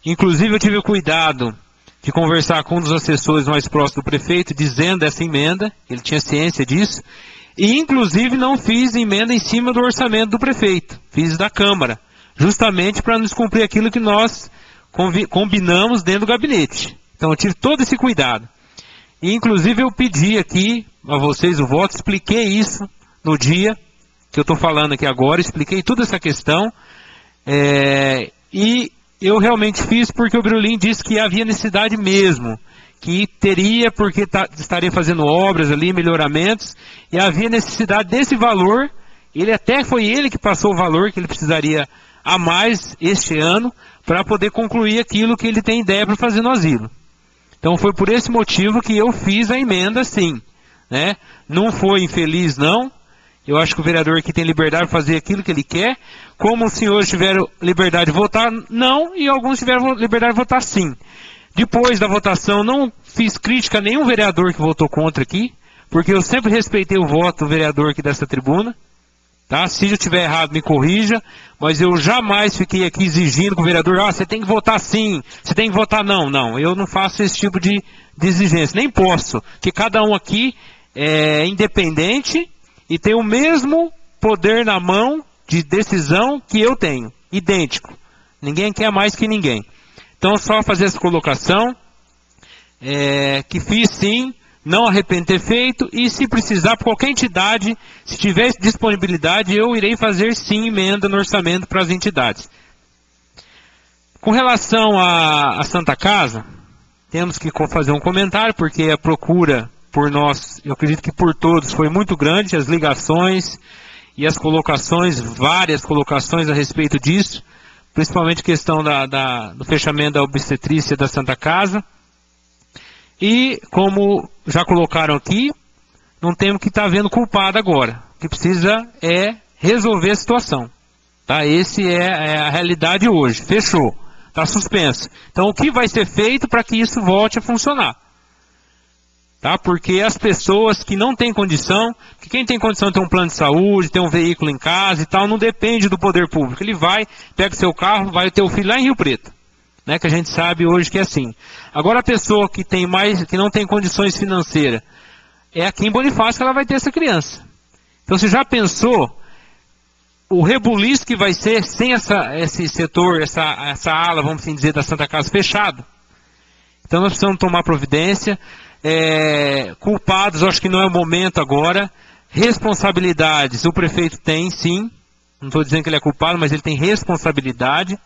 Inclusive eu tive o cuidado de conversar com um dos assessores mais próximos do prefeito, dizendo dessa emenda, ele tinha ciência disso, e inclusive não fiz emenda em cima do orçamento do prefeito, fiz da Câmara, justamente para nos cumprir aquilo que nós combinamos dentro do gabinete. Então eu tive todo esse cuidado. E inclusive eu pedi aqui a vocês o voto, expliquei isso no dia que eu estou falando aqui agora, expliquei toda essa questão, e eu realmente fiz porque o Birulin disse que havia necessidade mesmo, que teria, porque estaria fazendo obras ali, melhoramentos, e havia necessidade desse valor. Foi ele que passou o valor que ele precisaria a mais este ano, para poder concluir aquilo que ele tem ideia para fazer no asilo. Então foi por esse motivo que eu fiz a emenda, sim, né? Não foi infeliz, não. Eu acho que o vereador aqui tem liberdade de fazer aquilo que ele quer. Como os senhores tiveram liberdade de votar, não, e alguns tiveram liberdade de votar, sim. Depois da votação, não fiz crítica a nenhum vereador que votou contra aqui, porque eu sempre respeitei o voto do vereador aqui dessa tribuna. Tá? Se eu estiver errado, me corrija, mas eu jamais fiquei aqui exigindo que o vereador, você tem que votar sim, você tem que votar não. Não, eu não faço esse tipo de exigência, nem posso, porque cada um aqui é independente e tem o mesmo poder na mão de decisão que eu tenho, idêntico. Ninguém quer mais que ninguém. Então, só fazer essa colocação, que fiz sim, não arrependo de ter feito, e se precisar, por qualquer entidade, se tiver disponibilidade, eu irei fazer sim emenda no orçamento para as entidades. Com relação à Santa Casa, temos que fazer um comentário, porque a procura por nós, eu acredito que por todos, foi muito grande, as ligações e as colocações, várias colocações a respeito disso, principalmente questão do fechamento da obstetrícia da Santa Casa. E, como já colocaram aqui, não temos que estar vendo culpado agora. O que precisa é resolver a situação. Tá? Essa é a realidade hoje. Fechou. Está suspenso. Então, o que vai ser feito para que isso volte a funcionar? Tá? Porque as pessoas que não têm condição, que quem tem condição de ter um plano de saúde, ter um veículo em casa e tal, não depende do poder público. Ele vai, pega o seu carro, vai ter o filho lá em Rio Preto. Né, que a gente sabe hoje que é assim. Agora a pessoa que não tem condições financeiras, é aqui em Bonifácio que ela vai ter essa criança. Então você já pensou o rebuliço que vai ser sem esse setor, essa ala, vamos assim dizer, da Santa Casa fechado? Então nós precisamos tomar providência. Culpados, acho que não é o momento agora. Responsabilidades, o prefeito tem sim. Não estou dizendo que ele é culpado, mas ele tem responsabilidade.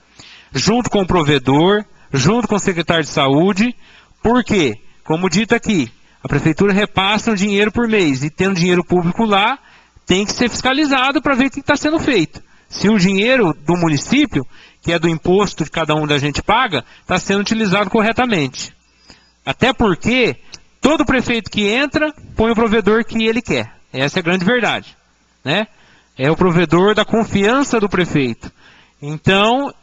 Junto com o provedor, junto com o secretário de saúde, porque, como dito aqui, a prefeitura repassa um dinheiro por mês, e tendo dinheiro público lá, tem que ser fiscalizado para ver o que está sendo feito. Se o dinheiro do município, que é do imposto que cada um da gente paga, está sendo utilizado corretamente. Até porque, todo prefeito que entra, põe o provedor que ele quer. Essa é a grande verdade. Né? É o provedor da confiança do prefeito. Então,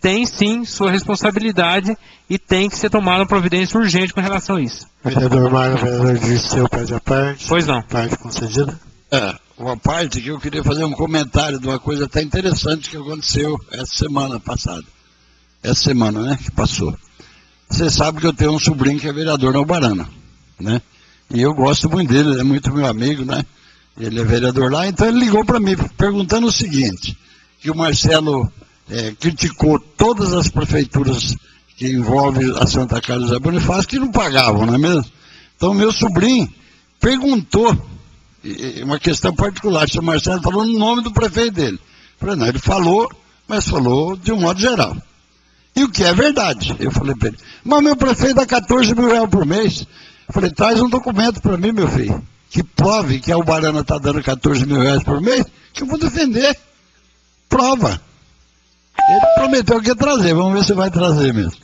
tem sim sua responsabilidade e tem que ser tomada uma providência urgente com relação a isso. Vereador Marco, vereador Dirceu, pede a parte. Pois não. Parte concedida. Uma parte que eu queria fazer um comentário de uma coisa até interessante que aconteceu essa semana passada. Essa semana, né, que passou. Você sabe que eu tenho um sobrinho que é vereador na Ubarana, né? E eu gosto muito dele, ele é muito meu amigo, né? Ele é vereador lá, então ele ligou para mim perguntando o seguinte, que o Marcelo criticou todas as prefeituras que envolvem a Santa Casa e José Bonifácio que não pagavam, não é mesmo? Então meu sobrinho perguntou uma questão particular, se o Marcelo falou no nome do prefeito dele. Eu falei, não, ele falou, mas falou de um modo geral. E o que é verdade. Eu falei para ele, mas meu prefeito dá 14 mil reais por mês. Eu falei, traz um documento para mim, meu filho, que prove que a Ubarana está dando 14 mil reais por mês, que eu vou defender. Prova. Ele prometeu que ia trazer, vamos ver se vai trazer mesmo.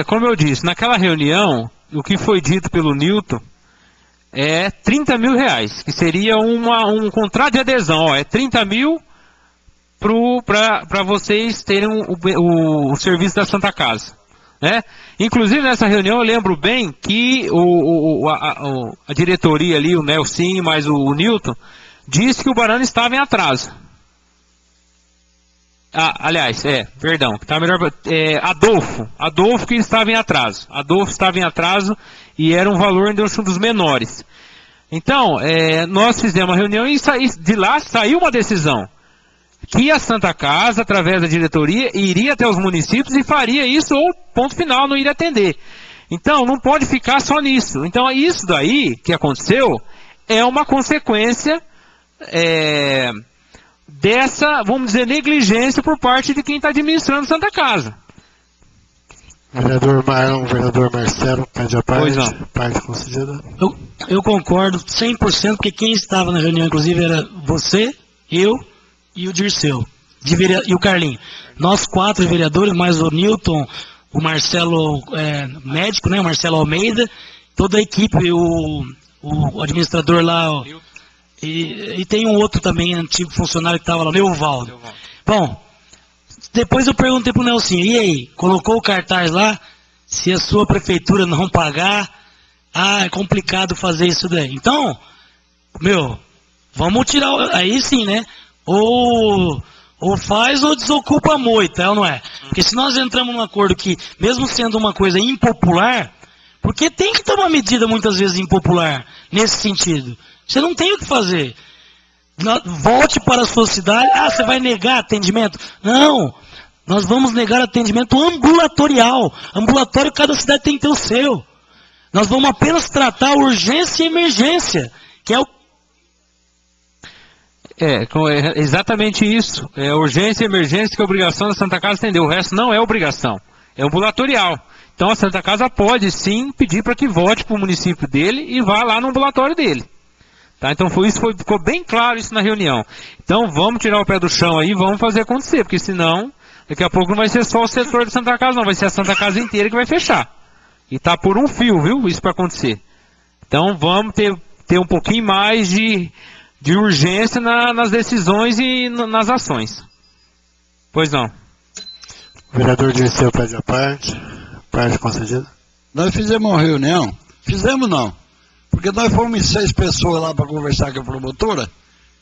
Como eu disse, naquela reunião, o que foi dito pelo Nilton é 30 mil reais, que seria um contrato de adesão, 30 mil para vocês terem o serviço da Santa Casa. Né? Inclusive nessa reunião eu lembro bem que a diretoria ali, o Nelson mais o Nilton, disse que o Ubarana estava em atraso. Tá melhor. Adolfo que estava em atraso. Adolfo estava em atraso e era um valor ainda um dos menores. Então, nós fizemos uma reunião e de lá saiu uma decisão. Que a Santa Casa, através da diretoria, iria até os municípios e faria isso, ou ponto final, não iria atender. Então, não pode ficar só nisso. Então, isso daí que aconteceu é uma consequência dessa, vamos dizer, negligência por parte de quem está administrando Santa Casa. Vereador Marlon, vereador Marcelo, pede a Pois parte. não. Parte concedida. Eu concordo 100%, porque quem estava na reunião, inclusive, era você, eu e o Dirceu, e o Carlinho. Nós 4 vereadores, mais o Newton, o Marcelo médico, né, o Marcelo Almeida, toda a equipe, o administrador lá, e tem um outro também, antigo funcionário que estava lá, o Neuvaldo. Bom, depois eu perguntei pro Nelsinho, e aí, colocou o cartaz lá, se a sua prefeitura não pagar, é complicado fazer isso daí. Então, vamos tirar, aí sim, né? Ou faz ou desocupa a moita, é ou não é? Porque se nós entramos num acordo que, mesmo sendo uma coisa impopular, porque tem que tomar medida muitas vezes impopular, nesse sentido. Você não tem o que fazer. Volte para a sua cidade, você vai negar atendimento? Não, nós vamos negar atendimento ambulatorial. Ambulatório, cada cidade tem que ter o seu. Nós vamos apenas tratar urgência e emergência, que é o... É exatamente isso. É urgência e emergência que é obrigação da Santa Casa atender. O resto não é obrigação. É ambulatorial. Então a Santa Casa pode sim pedir para que volte para o município dele e vá lá no ambulatório dele. Tá? Então ficou bem claro isso na reunião. Então vamos tirar o pé do chão aí, vamos fazer acontecer, porque senão daqui a pouco não vai ser só o setor da Santa Casa, não, vai ser a Santa Casa inteira que vai fechar. E tá por um fio, viu, isso para acontecer. Então vamos ter um pouquinho mais de urgência nas decisões e nas ações. Pois não. O vereador Dirceu pede a parte. Parte concedida. Nós fizemos uma reunião, fizemos não, porque nós fomos em 6 pessoas lá para conversar com a promotora,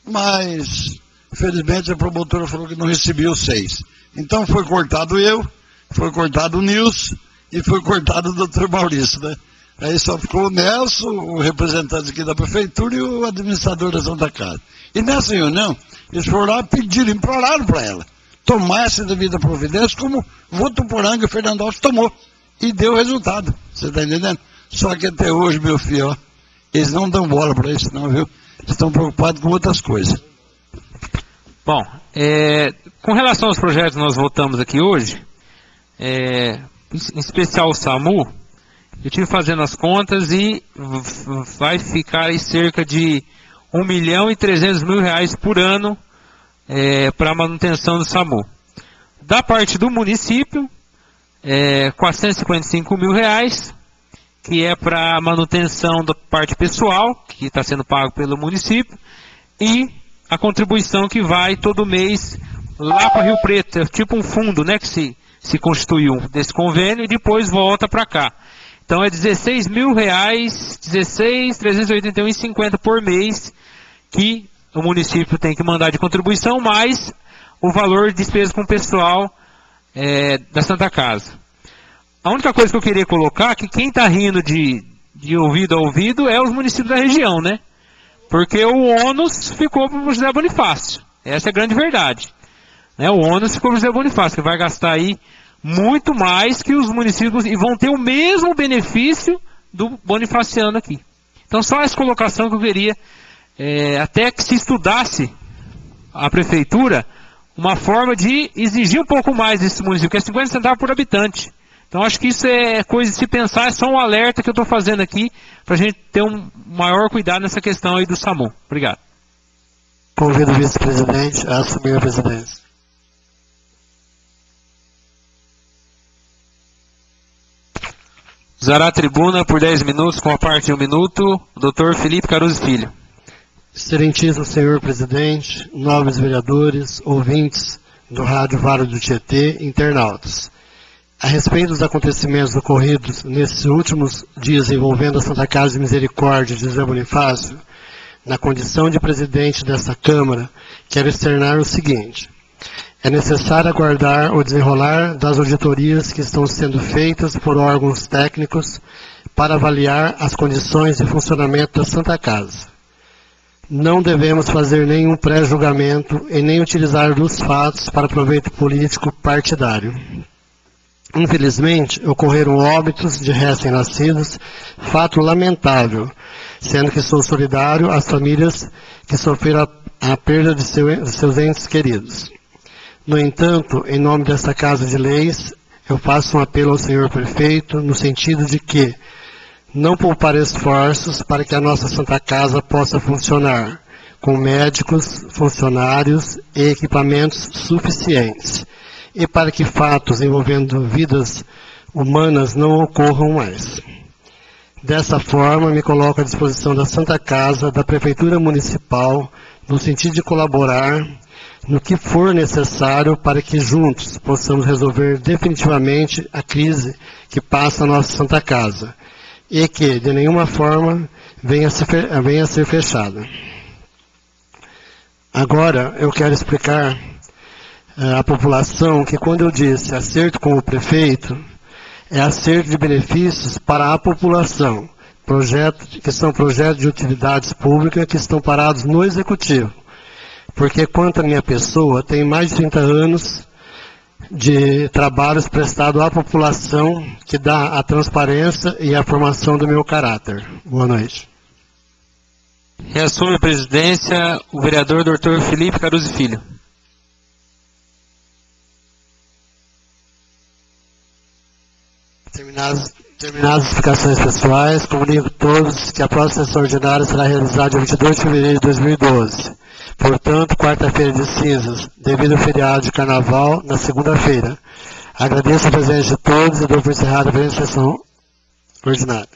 mas infelizmente a promotora falou que não recebia os 6. Então foi cortado eu, foi cortado o Nilson e foi cortado o Dr. Maurício, né? Aí só ficou o Nelson, o representante aqui da prefeitura e o administrador da Santa Casa. E nessa reunião, eles foram lá pediram, imploraram para ela, tomasse devida providência, como Votuporanga e Fernando Alves tomou. E deu resultado, você está entendendo? Só que até hoje, meu filho, ó, eles não dão bola para isso não, viu? Estão preocupados com outras coisas. Bom, com relação aos projetos que nós votamos aqui hoje, em especial o SAMU, eu estive fazendo as contas e vai ficar aí cerca de R$1.300.000 por ano para a manutenção do SAMU. Da parte do município, R$455.000, que é para a manutenção da parte pessoal, que está sendo pago pelo município, e a contribuição que vai todo mês lá para Rio Preto, é tipo um fundo, né, que se constituiu desse convênio e depois volta para cá. Então é R$16.000, R$16.381,50 por mês que o município tem que mandar de contribuição, mais o valor de despesa com o pessoal da Santa Casa. A única coisa que eu queria colocar é que quem está rindo de ouvido a ouvido é os municípios da região, né? Porque o ônus ficou para o José Bonifácio. Essa é a grande verdade. Né? O ônus ficou para o José Bonifácio, que vai gastar aí muito mais que os municípios e vão ter o mesmo benefício do bonifaciano aqui. Então só essa colocação que eu queria, até que se estudasse a prefeitura uma forma de exigir um pouco mais desse município, que é 50 centavos por habitante. Então acho que isso é coisa de se pensar, é só um alerta que eu estou fazendo aqui, para a gente ter um maior cuidado nessa questão aí do SAMU. Obrigado. Convido o vice-presidente a assumir a presidência. Usará a tribuna por 10 minutos, com a parte de 1 minuto, o Dr. Felipe Caruso Filho. Excelentíssimo senhor presidente, nobres vereadores, ouvintes do Rádio Vale do Tietê, internautas. A respeito dos acontecimentos ocorridos nesses últimos dias envolvendo a Santa Casa de Misericórdia de José Bonifácio, na condição de presidente desta Câmara, quero externar o seguinte. É necessário aguardar o desenrolar das auditorias que estão sendo feitas por órgãos técnicos para avaliar as condições de funcionamento da Santa Casa. Não devemos fazer nenhum pré-julgamento e nem utilizar dos fatos para proveito político partidário. Infelizmente, ocorreram óbitos de recém-nascidos, fato lamentável, sendo que sou solidário às famílias que sofreram a perda de seus entes queridos. No entanto, em nome desta Casa de Leis, eu faço um apelo ao senhor prefeito no sentido de que não poupar esforços para que a nossa Santa Casa possa funcionar, com médicos, funcionários e equipamentos suficientes, e para que fatos envolvendo vidas humanas não ocorram mais. Dessa forma, me coloco à disposição da Santa Casa, da Prefeitura Municipal, no sentido de colaborar no que for necessário para que juntos possamos resolver definitivamente a crise que passa a nossa Santa Casa e que, de nenhuma forma, venha a ser fechada. Agora, eu quero explicar à população que quando eu disse acerto com o prefeito, é acerto de benefícios para a população, que são projetos de utilidades públicas que estão parados no Executivo. Porque quanto à minha pessoa, tem mais de 30 anos de trabalhos prestados à população que dá a transparência e a formação do meu caráter. Boa noite. Reassume a presidência o vereador Dr. Felipe Caruso Filho. Terminadas as explicações pessoais, comunico a todos que a próxima sessão ordinária será realizada dia 22 de fevereiro de 2012. Portanto, quarta-feira de cinzas, devido ao feriado de carnaval, na segunda-feira. Agradeço a presença de todos e dou por encerrada a presente sessão ordinária.